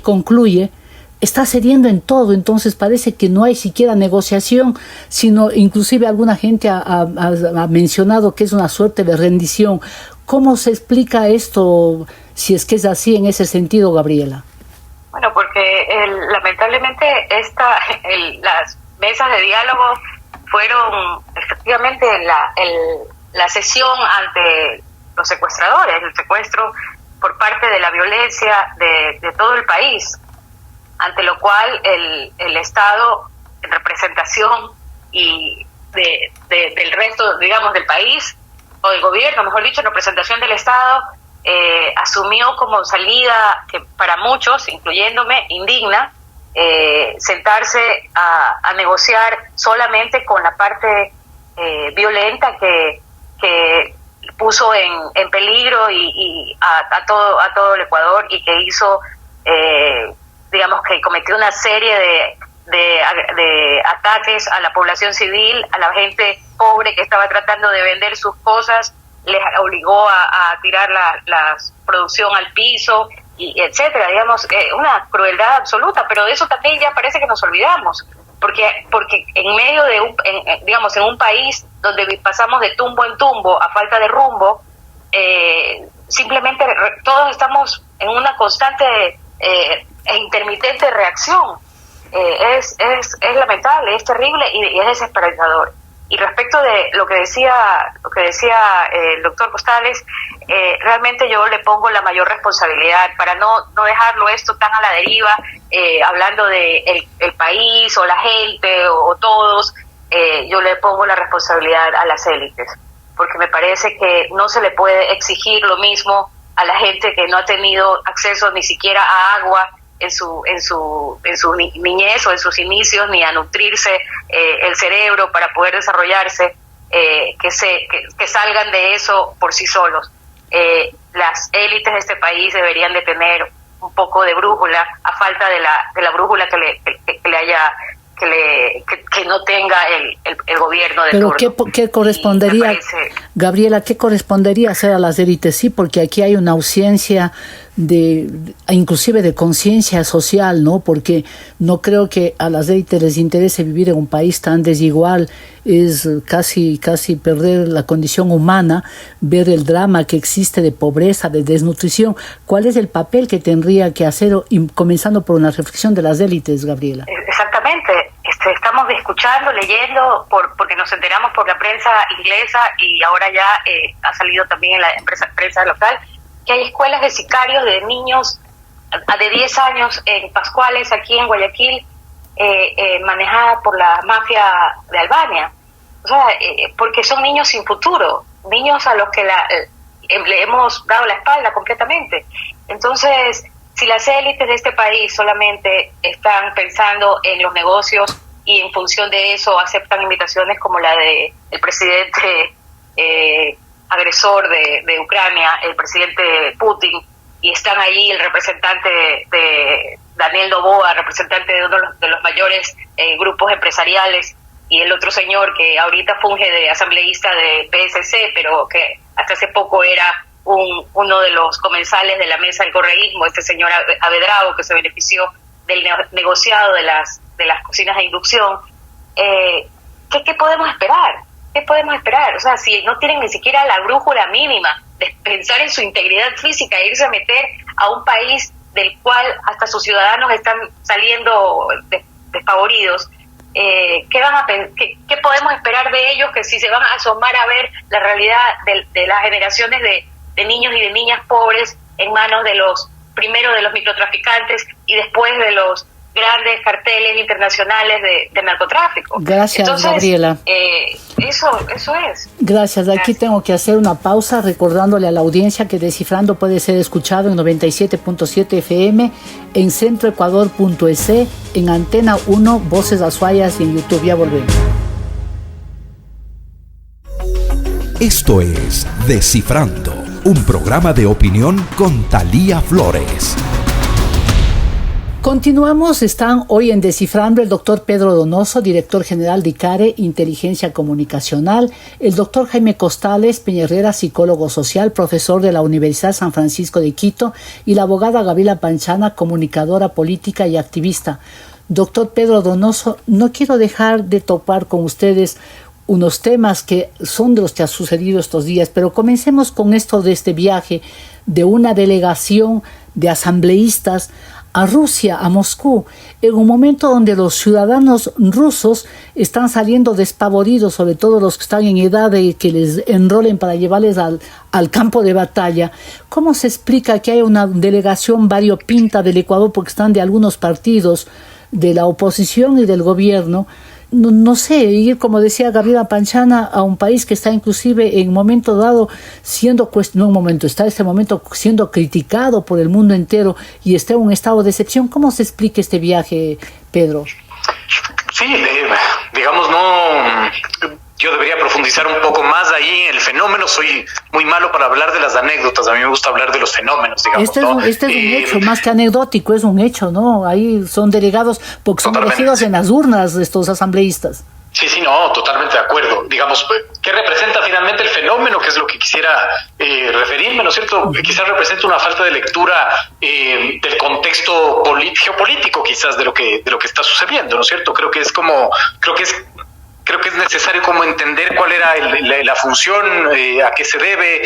concluye, está cediendo en todo, entonces parece que no hay siquiera negociación, sino inclusive alguna gente ha mencionado que es una suerte de rendición. ¿Cómo se explica esto, si es que es así en ese sentido, Gabriela? Bueno, porque lamentablemente las mesas de diálogo fueron efectivamente la sesión ante los secuestradores, el secuestro por parte de la violencia de todo el país, ante lo cual el Estado, en representación y del resto, digamos, del país, o del gobierno, mejor dicho, en representación del Estado, asumió como salida, que para muchos, incluyéndome, indigna, sentarse a negociar solamente con la parte violenta que puso en peligro y a todo el Ecuador, y que hizo, digamos, que cometió una serie de ataques a la población civil, a la gente pobre que estaba tratando de vender sus cosas, les obligó a tirar la producción al piso, y etcétera, digamos, una crueldad absoluta. Pero de eso también ya parece que nos olvidamos, porque en medio de en un país donde pasamos de tumbo en tumbo a falta de rumbo, simplemente todos estamos en una constante e intermitente reacción. Es lamentable, es terrible y es desesperador. Y respecto de lo que decía el doctor Costales, realmente yo le pongo la mayor responsabilidad para no dejarlo esto tan a la deriva, hablando de el país o la gente o todos. Yo le pongo la responsabilidad a las élites, porque me parece que no se le puede exigir lo mismo a la gente que no ha tenido acceso ni siquiera a agua en su niñez o en sus inicios, ni a nutrirse el cerebro para poder desarrollarse, que salgan de eso por sí solos. Las élites de este país deberían de tener un poco de brújula, a falta de la brújula que no tenga el gobierno de turno. Pero ¿qué correspondería, Gabriela, qué correspondería hacer a las élites? Sí, porque aquí hay una ausencia inclusive de conciencia social, ¿no? Porque no creo que a las élites les interese vivir en un país tan desigual. Es casi perder la condición humana, ver el drama que existe de pobreza, de desnutrición. ¿Cuál es el papel que tendría que hacer, comenzando por una reflexión de las élites, Gabriela? Exactamente. Estamos escuchando, leyendo, porque nos enteramos por la prensa inglesa y ahora ya ha salido también en la prensa local, que hay escuelas de sicarios de niños de 10 años en Pascuales, aquí en Guayaquil, manejada por la mafia de Albania. O sea, porque son niños sin futuro, niños a los que le hemos dado la espalda completamente. Entonces, si las élites de este país solamente están pensando en los negocios y en función de eso aceptan invitaciones como la de el presidente agresor de Ucrania, el presidente Putin, y están ahí el representante de Daniel Noboa, representante de uno de los mayores grupos empresariales, y el otro señor que ahorita funge de asambleísta de PSC, pero que hasta hace poco era uno de los comensales de la mesa del correísmo, este señor Abedrado, que se benefició del negociado de las cocinas de inducción. ¿Qué podemos esperar? ¿Qué podemos esperar? O sea, si no tienen ni siquiera la brújula mínima de pensar en su integridad física e irse a meter a un país del cual hasta sus ciudadanos están saliendo desfavoridos, ¿qué podemos esperar de ellos, que si se van a asomar a ver la realidad de las generaciones de niños y de niñas pobres en manos primero de los microtraficantes y después de los grandes carteles internacionales de narcotráfico? Gracias. Entonces, Gabriela. Eso es. Gracias. Aquí tengo que hacer una pausa recordándole a la audiencia que Descifrando puede ser escuchado en 97.7 FM, en centroecuador.es, en Antena 1, Voces Azuayas y en YouTube. Ya volvemos. Esto es Descifrando, un programa de opinión con Thalía Flores. Continuamos, están hoy en Descifrando el doctor Pedro Donoso, director general de ICARE, Inteligencia Comunicacional, el doctor Jaime Costales Peñerrera, psicólogo social, profesor de la Universidad San Francisco de Quito, y la abogada Gabriela Panchana, comunicadora política y activista. Doctor Pedro Donoso, no quiero dejar de topar con ustedes unos temas que son de los que ha sucedido estos días, pero comencemos con esto de este viaje de una delegación de asambleístas a Rusia, a Moscú, en un momento donde los ciudadanos rusos están saliendo despavoridos, sobre todo los que están en edad de que les enrolen para llevarles al campo de batalla. ¿Cómo se explica que hay una delegación variopinta del Ecuador, porque están de algunos partidos de la oposición y del gobierno? No sé, ir, como decía Gabriela Panchana, a un país que está inclusive en un momento dado siendo siendo criticado por el mundo entero y está en un estado de excepción. ¿Cómo se explica este viaje, Pedro? Sí, digamos, yo debería profundizar un poco más ahí en el fenómeno. Soy muy malo para hablar de las anécdotas, a mí me gusta hablar de los fenómenos, digamos. Este es un hecho, más que anecdótico, es un hecho, ¿no? Ahí son delegados porque son elegidos en las urnas estos asambleístas. Sí, no, totalmente de acuerdo. Digamos, ¿qué representa finalmente el fenómeno? Que es lo que quisiera referirme, ¿no es cierto? Quizás representa una falta de lectura del contexto geopolítico, quizás, de lo que está sucediendo, ¿no es cierto? Creo que es necesario como entender cuál era la función, a qué se debe,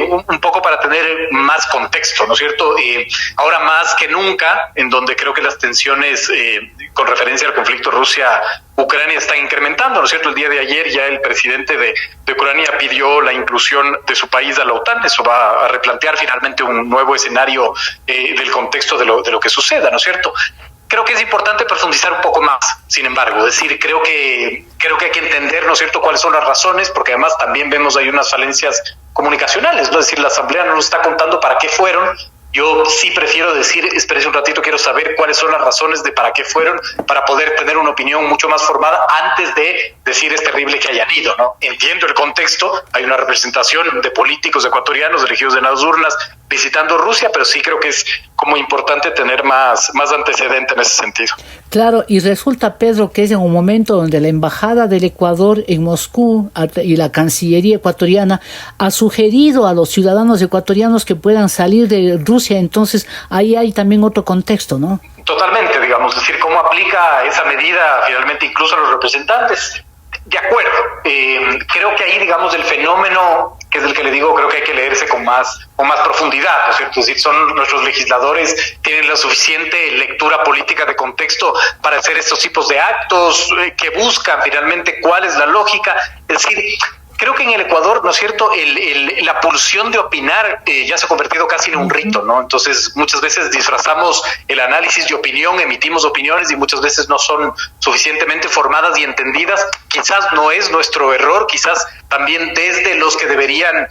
un poco para tener más contexto, ¿no es cierto? Ahora más que nunca, en donde creo que las tensiones con referencia al conflicto Rusia-Ucrania están incrementando, ¿no es cierto? El día de ayer ya el presidente de Ucrania pidió la inclusión de su país a la OTAN. Eso va a replantear finalmente un nuevo escenario del contexto de lo que suceda, ¿no es cierto? creo que es importante profundizar un poco más, sin embargo, es decir, creo que hay que entender, ¿no es cierto?, cuáles son las razones, porque además también vemos ahí unas falencias comunicacionales, ¿no? Es decir, la Asamblea no nos está contando para qué fueron. Yo sí prefiero decir, espérese un ratito, quiero saber cuáles son las razones de para qué fueron, para poder tener una opinión mucho más formada antes de decir es terrible que hayan ido, ¿no? Entiendo el contexto, hay una representación de políticos ecuatorianos elegidos en las urnas visitando Rusia, pero sí creo que es como importante tener más antecedente en ese sentido. Claro, y resulta, Pedro, que es en un momento donde la Embajada del Ecuador en Moscú y la Cancillería ecuatoriana ha sugerido a los ciudadanos ecuatorianos que puedan salir de Rusia, entonces ahí hay también otro contexto, ¿no? Totalmente, digamos, es decir, cómo aplica esa medida finalmente incluso a los representantes. De acuerdo, creo que ahí, digamos, el fenómeno, que es el que le digo, creo que hay que leerse con más profundidad, ¿no es cierto? Es decir, son nuestros legisladores, tienen la suficiente lectura política de contexto para hacer estos tipos de actos que buscan finalmente cuál es la lógica. Es decir, creo que en el Ecuador, ¿no es cierto?, la pulsión de opinar ya se ha convertido casi en un rito, ¿no? Entonces, muchas veces disfrazamos el análisis de opinión, emitimos opiniones y muchas veces no son suficientemente formadas y entendidas. Quizás no es nuestro error, quizás también desde los que deberían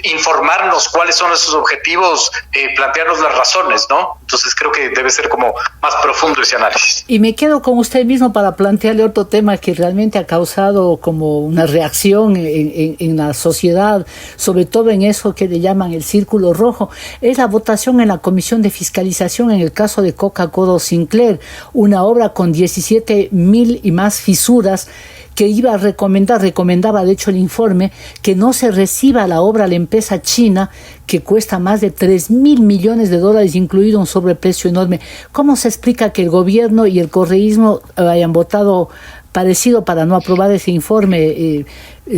informarnos cuáles son esos objetivos, plantearnos las razones, ¿no? Entonces, creo que debe ser como más profundo ese análisis. Y me quedo con usted mismo para plantearle otro tema que realmente ha causado como una reacción en la sociedad, sobre todo en eso que le llaman el círculo rojo, es la votación en la Comisión de Fiscalización en el caso de Coca-Cola Sinclair, una obra con 17,000 y más fisuras que iba a recomendaba de hecho el informe que no se reciba la obra a la empresa china que cuesta más de 3,000 millones de dólares, incluido un sobreprecio enorme. ¿Cómo se explica que el gobierno y el correísmo hayan votado parecido para no aprobar ese informe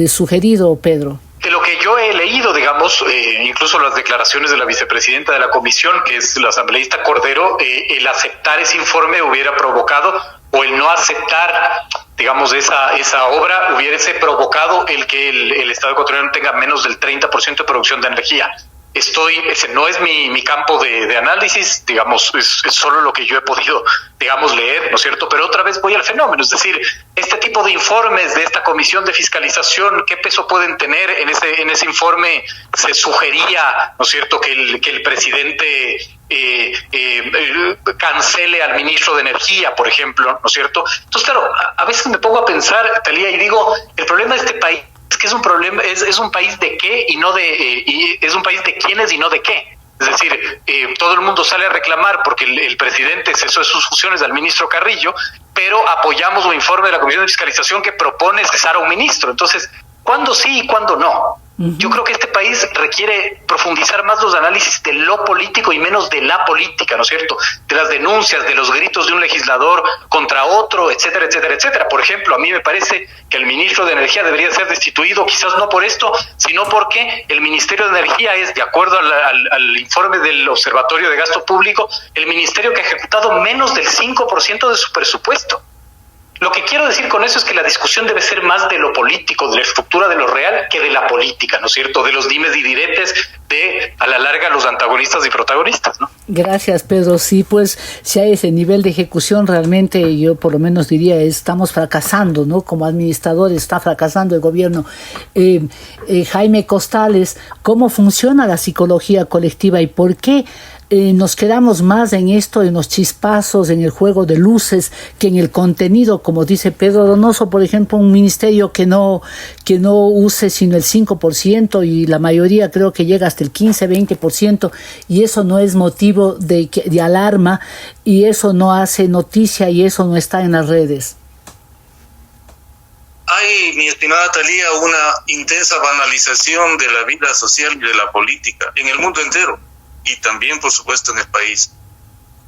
sugerido, Pedro? De lo que yo he leído, digamos, incluso las declaraciones de la vicepresidenta de la comisión, que es la asambleísta Cordero, el aceptar ese informe hubiera provocado, o el no aceptar, digamos, esa obra hubiese provocado el que el Estado ecuatoriano tenga menos del 30% de producción de energía. Ese no es mi campo de análisis, digamos, es solo lo que yo he podido, digamos, leer, ¿no es cierto? Pero otra vez voy al fenómeno, es decir, este tipo de informes de esta comisión de fiscalización, ¿qué peso pueden tener? En ese informe se sugería, ¿no es cierto?, que el presidente cancele al ministro de Energía, por ejemplo, ¿no es cierto? Entonces, claro, a veces me pongo a pensar, Talía, y digo, el problema de este país es que es un problema, es un país de qué y no y es un país de quiénes y no de qué. Es decir, todo el mundo sale a reclamar porque el presidente cesó de sus funciones al ministro Carrillo, pero apoyamos un informe de la Comisión de Fiscalización que propone cesar a un ministro. Entonces, ¿cuándo sí y cuándo no? Yo creo que este país requiere profundizar más los análisis de lo político y menos de la política, ¿no es cierto? De las denuncias, de los gritos de un legislador contra otro, etcétera, etcétera, etcétera. Por ejemplo, a mí me parece que el ministro de Energía debería ser destituido, quizás no por esto, sino porque el Ministerio de Energía es, de acuerdo al informe del Observatorio de Gasto Público, el ministerio que ha ejecutado menos del 5% de su presupuesto. Lo que quiero decir con eso es que la discusión debe ser más de lo político, de la estructura de lo real, que de la política, ¿no es cierto? De los dimes y diretes de, a la larga, los antagonistas y protagonistas, ¿no? Gracias, Pedro. Sí, pues, si hay ese nivel de ejecución, realmente yo por lo menos diría, estamos fracasando, ¿no? Como administradores, está fracasando el gobierno. Jaime Costales, ¿cómo funciona la psicología colectiva y por qué nos quedamos más en esto, en los chispazos, en el juego de luces, que en el contenido, como dice Pedro Donoso, por ejemplo, un ministerio que no use sino el 5% y la mayoría creo que llega hasta el 15-20%, y eso no es motivo de alarma, y eso no hace noticia, y eso no está en las redes? Hay, mi estimada Talía, una intensa banalización de la vida social y de la política en el mundo entero, y también, por supuesto, en el país.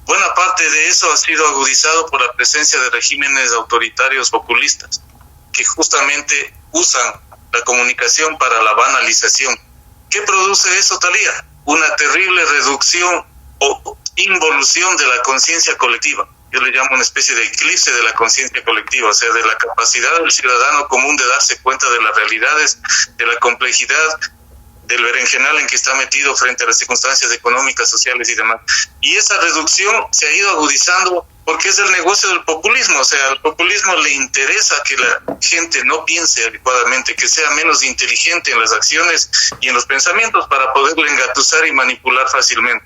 Buena parte de eso ha sido agudizado por la presencia de regímenes autoritarios populistas, que justamente usan la comunicación para la banalización. ¿Qué produce eso, Talía? Una terrible reducción o involución de la conciencia colectiva. Yo le llamo una especie de eclipse de la conciencia colectiva, o sea, de la capacidad del ciudadano común de darse cuenta de las realidades, de la complejidad del berenjenal en que está metido frente a las circunstancias económicas, sociales y demás. Y esa reducción se ha ido agudizando porque es el negocio del populismo. O sea, al populismo le interesa que la gente no piense adecuadamente, que sea menos inteligente en las acciones y en los pensamientos para poderlo engatusar y manipular fácilmente.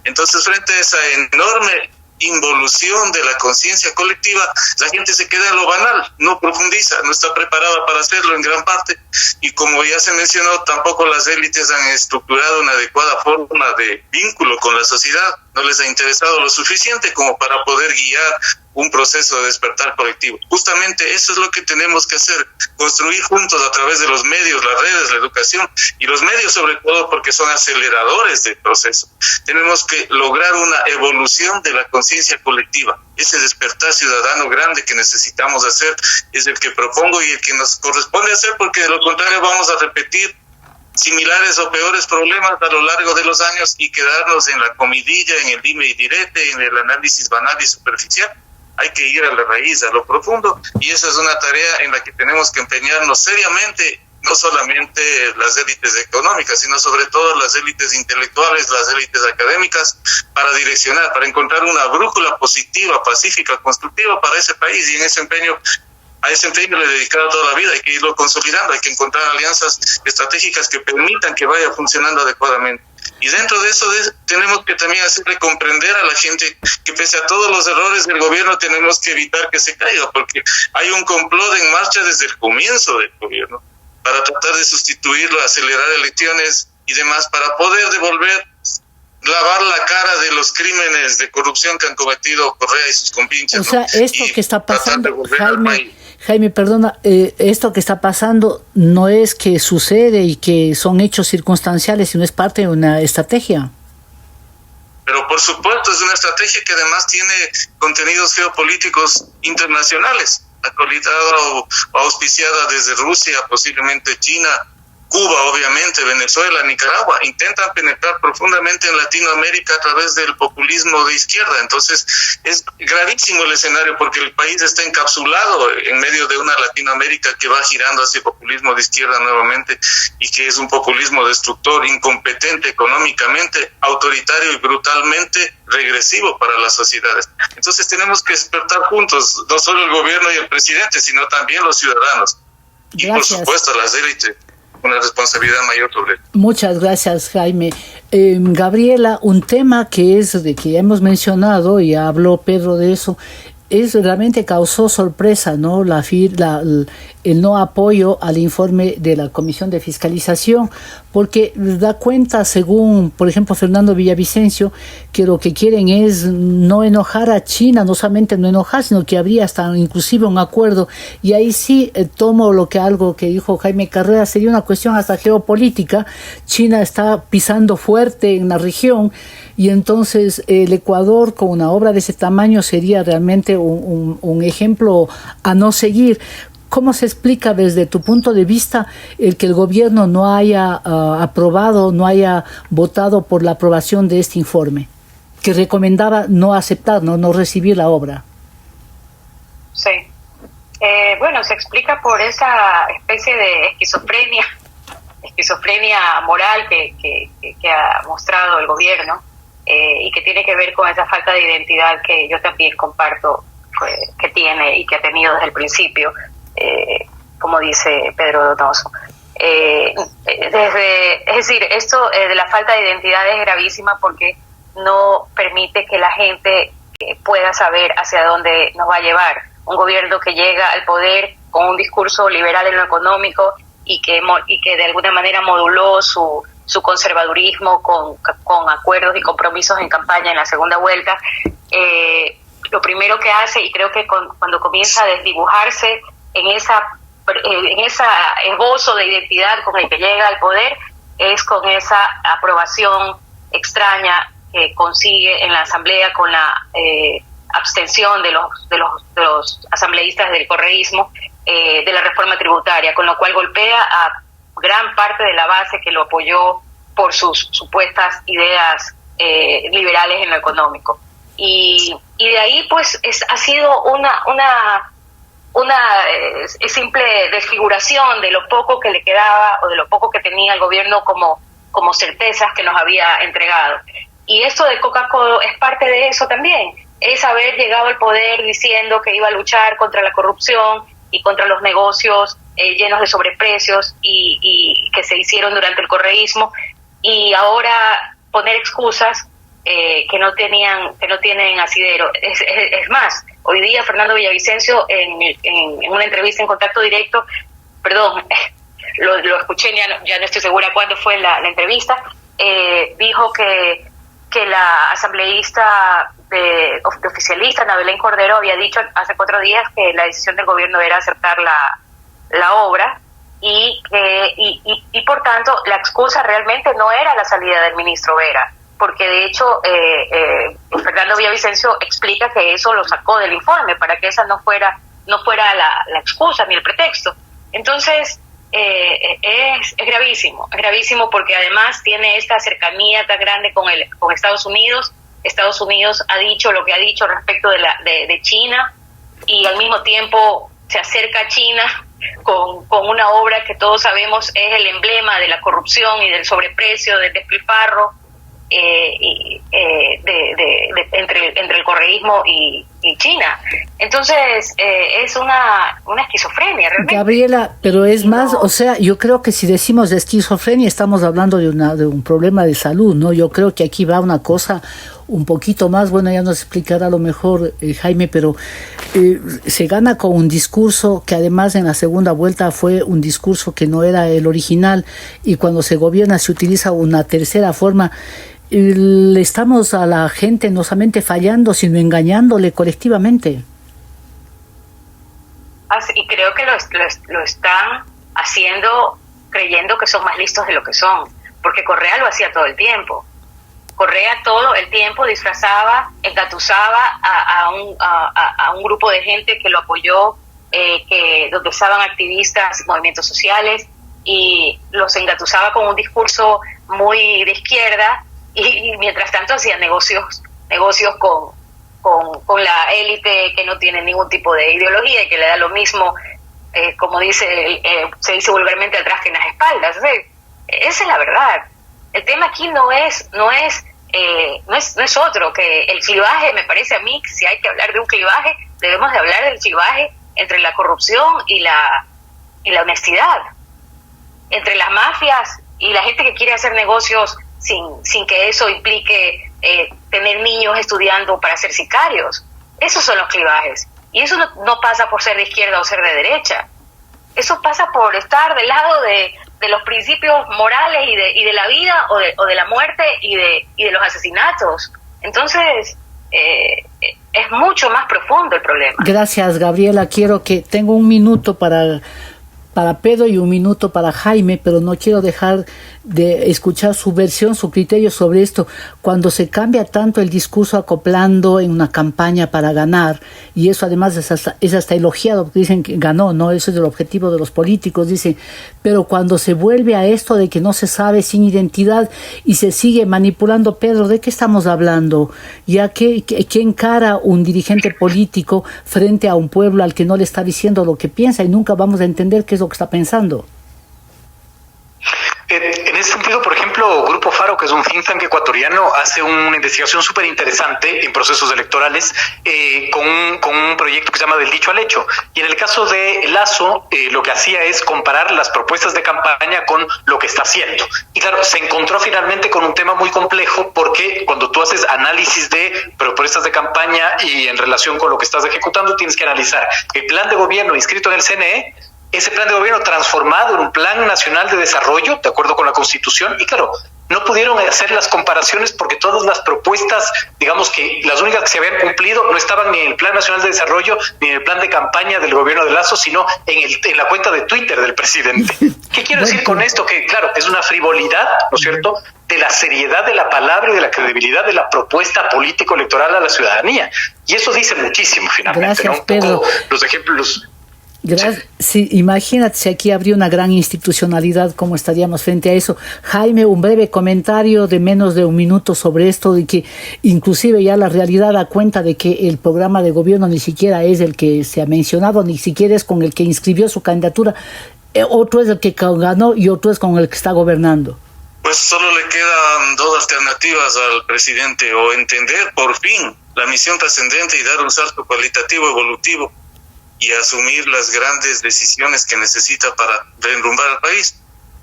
Entonces, frente a esa enorme involución de la conciencia colectiva, la gente se queda en lo banal, no profundiza, no está preparada para hacerlo en gran parte, y como ya se mencionó, tampoco las élites han estructurado una adecuada forma de vínculo con la sociedad, no les ha interesado lo suficiente como para poder guiar un proceso de despertar colectivo. Justamente eso es lo que tenemos que hacer, construir juntos a través de los medios, las redes, la educación, y los medios sobre todo porque son aceleradores del proceso. Tenemos que lograr una evolución de la conciencia colectiva. Ese despertar ciudadano grande que necesitamos hacer es el que propongo y el que nos corresponde hacer, porque de lo contrario vamos a repetir similares o peores problemas a lo largo de los años y quedarnos en la comidilla, en el dime y direte, en el análisis banal y superficial. Hay que ir a la raíz, a lo profundo, y esa es una tarea en la que tenemos que empeñarnos seriamente, no solamente las élites económicas, sino sobre todo las élites intelectuales, las élites académicas, para direccionar, para encontrar una brújula positiva, pacífica, constructiva para ese país, y en ese empeño, a ese empeño le he dedicado toda la vida. Hay que irlo consolidando, hay que encontrar alianzas estratégicas que permitan que vaya funcionando adecuadamente. Y dentro de eso tenemos que también hacerle comprender a la gente que pese a todos los errores del gobierno tenemos que evitar que se caiga, porque hay un complot en marcha desde el comienzo del gobierno para tratar de sustituirlo, acelerar elecciones y demás, para poder lavar la cara de los crímenes de corrupción que han cometido Correa y sus compinches. O sea, esto que está pasando, Jaime, perdona, esto que está pasando no es que sucede y que son hechos circunstanciales, sino es parte de una estrategia. Pero por supuesto es una estrategia que además tiene contenidos geopolíticos internacionales, acreditada o auspiciada desde Rusia, posiblemente China, Cuba, obviamente, Venezuela, Nicaragua. Intentan penetrar profundamente en Latinoamérica a través del populismo de izquierda. Entonces es gravísimo el escenario porque el país está encapsulado en medio de una Latinoamérica que va girando hacia el populismo de izquierda nuevamente, y que es un populismo destructor, incompetente económicamente, autoritario y brutalmente regresivo para las sociedades. Entonces tenemos que despertar juntos, no solo el gobierno y el presidente, sino también los ciudadanos. Y por supuesto las élites, una responsabilidad mayor sobre él. Muchas gracias, Jaime. Gabriela, un tema que ya hemos mencionado y habló Pedro de eso, realmente causó sorpresa, ¿no? El no apoyo al informe de la Comisión de Fiscalización, porque da cuenta, según, por ejemplo, Fernando Villavicencio, que lo que quieren es no enojar a China, no solamente no enojar, sino que habría hasta inclusive un acuerdo. Y ahí sí tomo algo que dijo Jaime Carrera, sería una cuestión hasta geopolítica. China está pisando fuerte en la región, y entonces el Ecuador con una obra de ese tamaño sería realmente un ejemplo a no seguir. ¿Cómo se explica desde tu punto de vista el que el gobierno no haya aprobado, no haya votado por la aprobación de este informe, que recomendaba no aceptar, no recibir la obra? Sí. Bueno, se explica por esa especie de esquizofrenia moral que ha mostrado el gobierno, y que tiene que ver con esa falta de identidad que yo también comparto que tiene y que ha tenido desde el principio, como dice Pedro Donoso. Es decir, esto de la falta de identidad es gravísima porque no permite que la gente pueda saber hacia dónde nos va a llevar. Un gobierno que llega al poder con un discurso liberal en lo económico y que de alguna manera moduló su conservadurismo con acuerdos y compromisos en campaña en la segunda vuelta, lo primero que hace, y creo que cuando comienza a desdibujarse en esa esbozo de identidad con el que llega al poder, es con esa aprobación extraña que consigue en la asamblea con la abstención de los asambleístas del correísmo de la reforma tributaria, con lo cual golpea a gran parte de la base que lo apoyó por sus supuestas ideas liberales en lo económico. Y de ahí pues ha sido una simple desfiguración de lo poco que le quedaba o de lo poco que tenía el gobierno como certezas que nos había entregado. Y esto de Coca-Cola es parte de eso también. es haber llegado al poder diciendo que iba a luchar contra la corrupción y contra los negocios llenos de sobreprecios y que se hicieron durante el correísmo, y ahora poner excusas que no tienen asidero. Es más, hoy día Fernando Villavicencio en una entrevista en Contacto Directo, lo escuché, ya no estoy segura cuándo fue la entrevista, dijo que la asambleísta de oficialista, Ana Belén Cordero, había dicho hace 4 días que la decisión del gobierno era aceptar la obra y por tanto la excusa realmente no era la salida del ministro Vera, porque de hecho Fernando Villavicencio explica que eso lo sacó del informe para que esa no fuera la excusa ni el pretexto. Entonces es gravísimo porque además tiene esta cercanía tan grande con Estados Unidos. Estados Unidos ha dicho lo que ha dicho respecto de China, y al mismo tiempo se acerca a China con una obra que todos sabemos es el emblema de la corrupción y del sobreprecio, del despilfarro entre el correísmo y China. Entonces es una esquizofrenia realmente. Gabriela, pero es más, o sea, yo creo que si decimos de esquizofrenia estamos hablando de un problema de salud, ¿no? Yo creo que aquí va una cosa un poquito más, bueno, ya nos explicará a lo mejor Jaime, pero se gana con un discurso que además en la segunda vuelta fue un discurso que no era el original, y cuando se gobierna se utiliza una tercera forma. Le estamos a la gente no solamente fallando, sino engañándole colectivamente. Y creo que lo están haciendo creyendo que son más listos de lo que son, porque Correa lo hacía todo el tiempo. Correa todo el tiempo disfrazaba, engatusaba a un grupo de gente que lo apoyó, donde estaban activistas, movimientos sociales, y los engatusaba con un discurso muy de izquierda, y mientras tanto hacían negocios con la élite que no tiene ningún tipo de ideología y que le da lo mismo, como se dice vulgarmente, atrás que en las espaldas. Esa es la verdad. El tema aquí no es otro que el clivaje. Me parece a mí que si hay que hablar de un clivaje, debemos de hablar del clivaje entre la corrupción y la honestidad, entre las mafias y la gente que quiere hacer negocios sin que eso implique tener niños estudiando para ser sicarios. Esos son los clivajes, y eso no pasa por ser de izquierda o ser de derecha. Eso pasa por estar del lado de los principios morales y de la vida o de la muerte y de los asesinatos. Entonces es mucho más profundo el problema. Gracias, Gabriela. Tengo 1 minuto para Pedro y 1 minuto para Jaime, pero no quiero dejar de escuchar su versión, su criterio sobre esto. Cuando se cambia tanto el discurso acoplando en una campaña para ganar, y eso además es hasta elogiado, porque dicen que ganó, ¿no? Eso es el objetivo de los políticos, dicen, pero cuando se vuelve a esto de que no se sabe, sin identidad, y se sigue manipulando, Pedro, ¿de qué estamos hablando? Ya que encara un dirigente político frente a un pueblo al que no le está diciendo lo que piensa, y nunca vamos a entender qué es lo que está pensando. En ese sentido, por ejemplo, Grupo Faro, que es un think tank ecuatoriano, hace una investigación súper interesante en procesos electorales con un proyecto que se llama Del Dicho al Hecho. Y en el caso de Lasso, lo que hacía es comparar las propuestas de campaña con lo que está haciendo. Y claro, se encontró finalmente con un tema muy complejo, porque cuando tú haces análisis de propuestas de campaña y en relación con lo que estás ejecutando, tienes que analizar el plan de gobierno inscrito en el CNE, ese plan de gobierno transformado en un plan nacional de desarrollo, de acuerdo con la Constitución, y claro, no pudieron hacer las comparaciones porque todas las propuestas, digamos que las únicas que se habían cumplido, no estaban ni en el Plan Nacional de Desarrollo ni en el plan de campaña del gobierno de Lasso, sino en la cuenta de Twitter del presidente. ¿Qué quiero decir con esto? Que claro, es una frivolidad, ¿no es cierto?, de la seriedad de la palabra y de la credibilidad de la propuesta político-electoral a la ciudadanía. Y eso dice muchísimo, finalmente. Gracias, ¿no? Un Pedro. poco los ejemplos... Sí, imagínate si aquí habría una gran institucionalidad, ¿cómo estaríamos frente a eso? Jaime, un breve comentario de menos de 1 minuto sobre esto, de que inclusive ya la realidad da cuenta de que el programa de gobierno ni siquiera es el que se ha mencionado, ni siquiera es con el que inscribió su candidatura, otro es el que ganó y otro es con el que está gobernando. Pues solo le quedan dos alternativas al presidente: o entender por fin la misión trascendente y dar un salto cualitativo evolutivo y asumir las grandes decisiones que necesita para reenrumbar al país,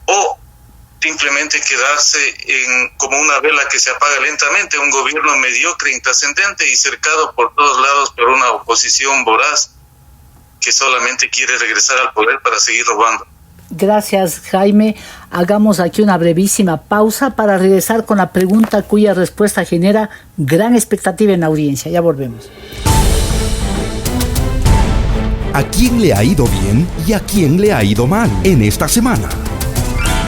o simplemente quedarse como una vela que se apaga lentamente, un gobierno mediocre, intrascendente y cercado por todos lados por una oposición voraz que solamente quiere regresar al poder para seguir robando. Gracias, Jaime. Hagamos aquí una brevísima pausa para regresar con la pregunta cuya respuesta genera gran expectativa en la audiencia. Ya volvemos. ¿A quién le ha ido bien y a quién le ha ido mal en esta semana?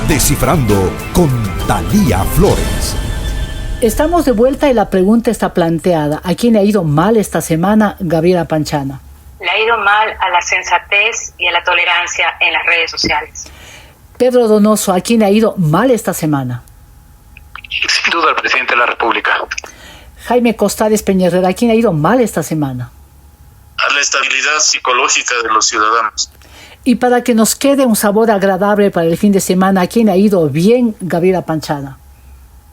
Descifrando con Thalía Flores. Estamos de vuelta y la pregunta está planteada. ¿A quién le ha ido mal esta semana, Gabriela Panchana? Le ha ido mal a la sensatez y a la tolerancia en las redes sociales. Pedro Donoso, ¿a quién le ha ido mal esta semana? Sin duda al presidente de la República. Jaime Costales Peñerrera, ¿a quién le ha ido mal esta semana? A la estabilidad psicológica de los ciudadanos. Y para que nos quede un sabor agradable para el fin de semana, ¿a quién le ha ido bien, Gabriela Panchana?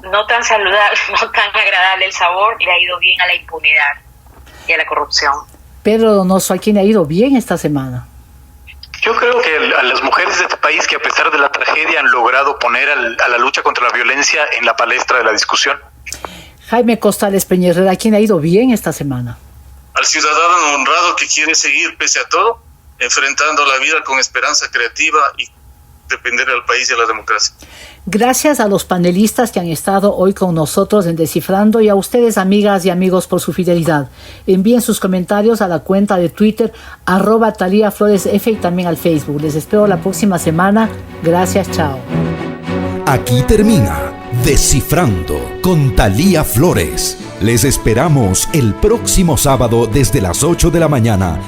No tan saludable, no tan agradable el sabor, le ha ido bien a la impunidad y a la corrupción. Pedro Donoso, ¿a quién le ha ido bien esta semana? Yo creo que a las mujeres de este país que a pesar de la tragedia han logrado poner a la lucha contra la violencia en la palestra de la discusión. Jaime Costales Peñerrera, ¿a quién le ha ido bien esta semana? Al ciudadano honrado que quiere seguir pese a todo, enfrentando la vida con esperanza creativa y defender al país y a la democracia. Gracias a los panelistas que han estado hoy con nosotros en Descifrando y a ustedes, amigas y amigos, por su fidelidad. Envíen sus comentarios a la cuenta de Twitter @ThalíaFloresF y también al Facebook. Les espero la próxima semana. Gracias, chao. Aquí termina Descifrando con Thalía Flores. Les esperamos el próximo sábado desde las 8 de la mañana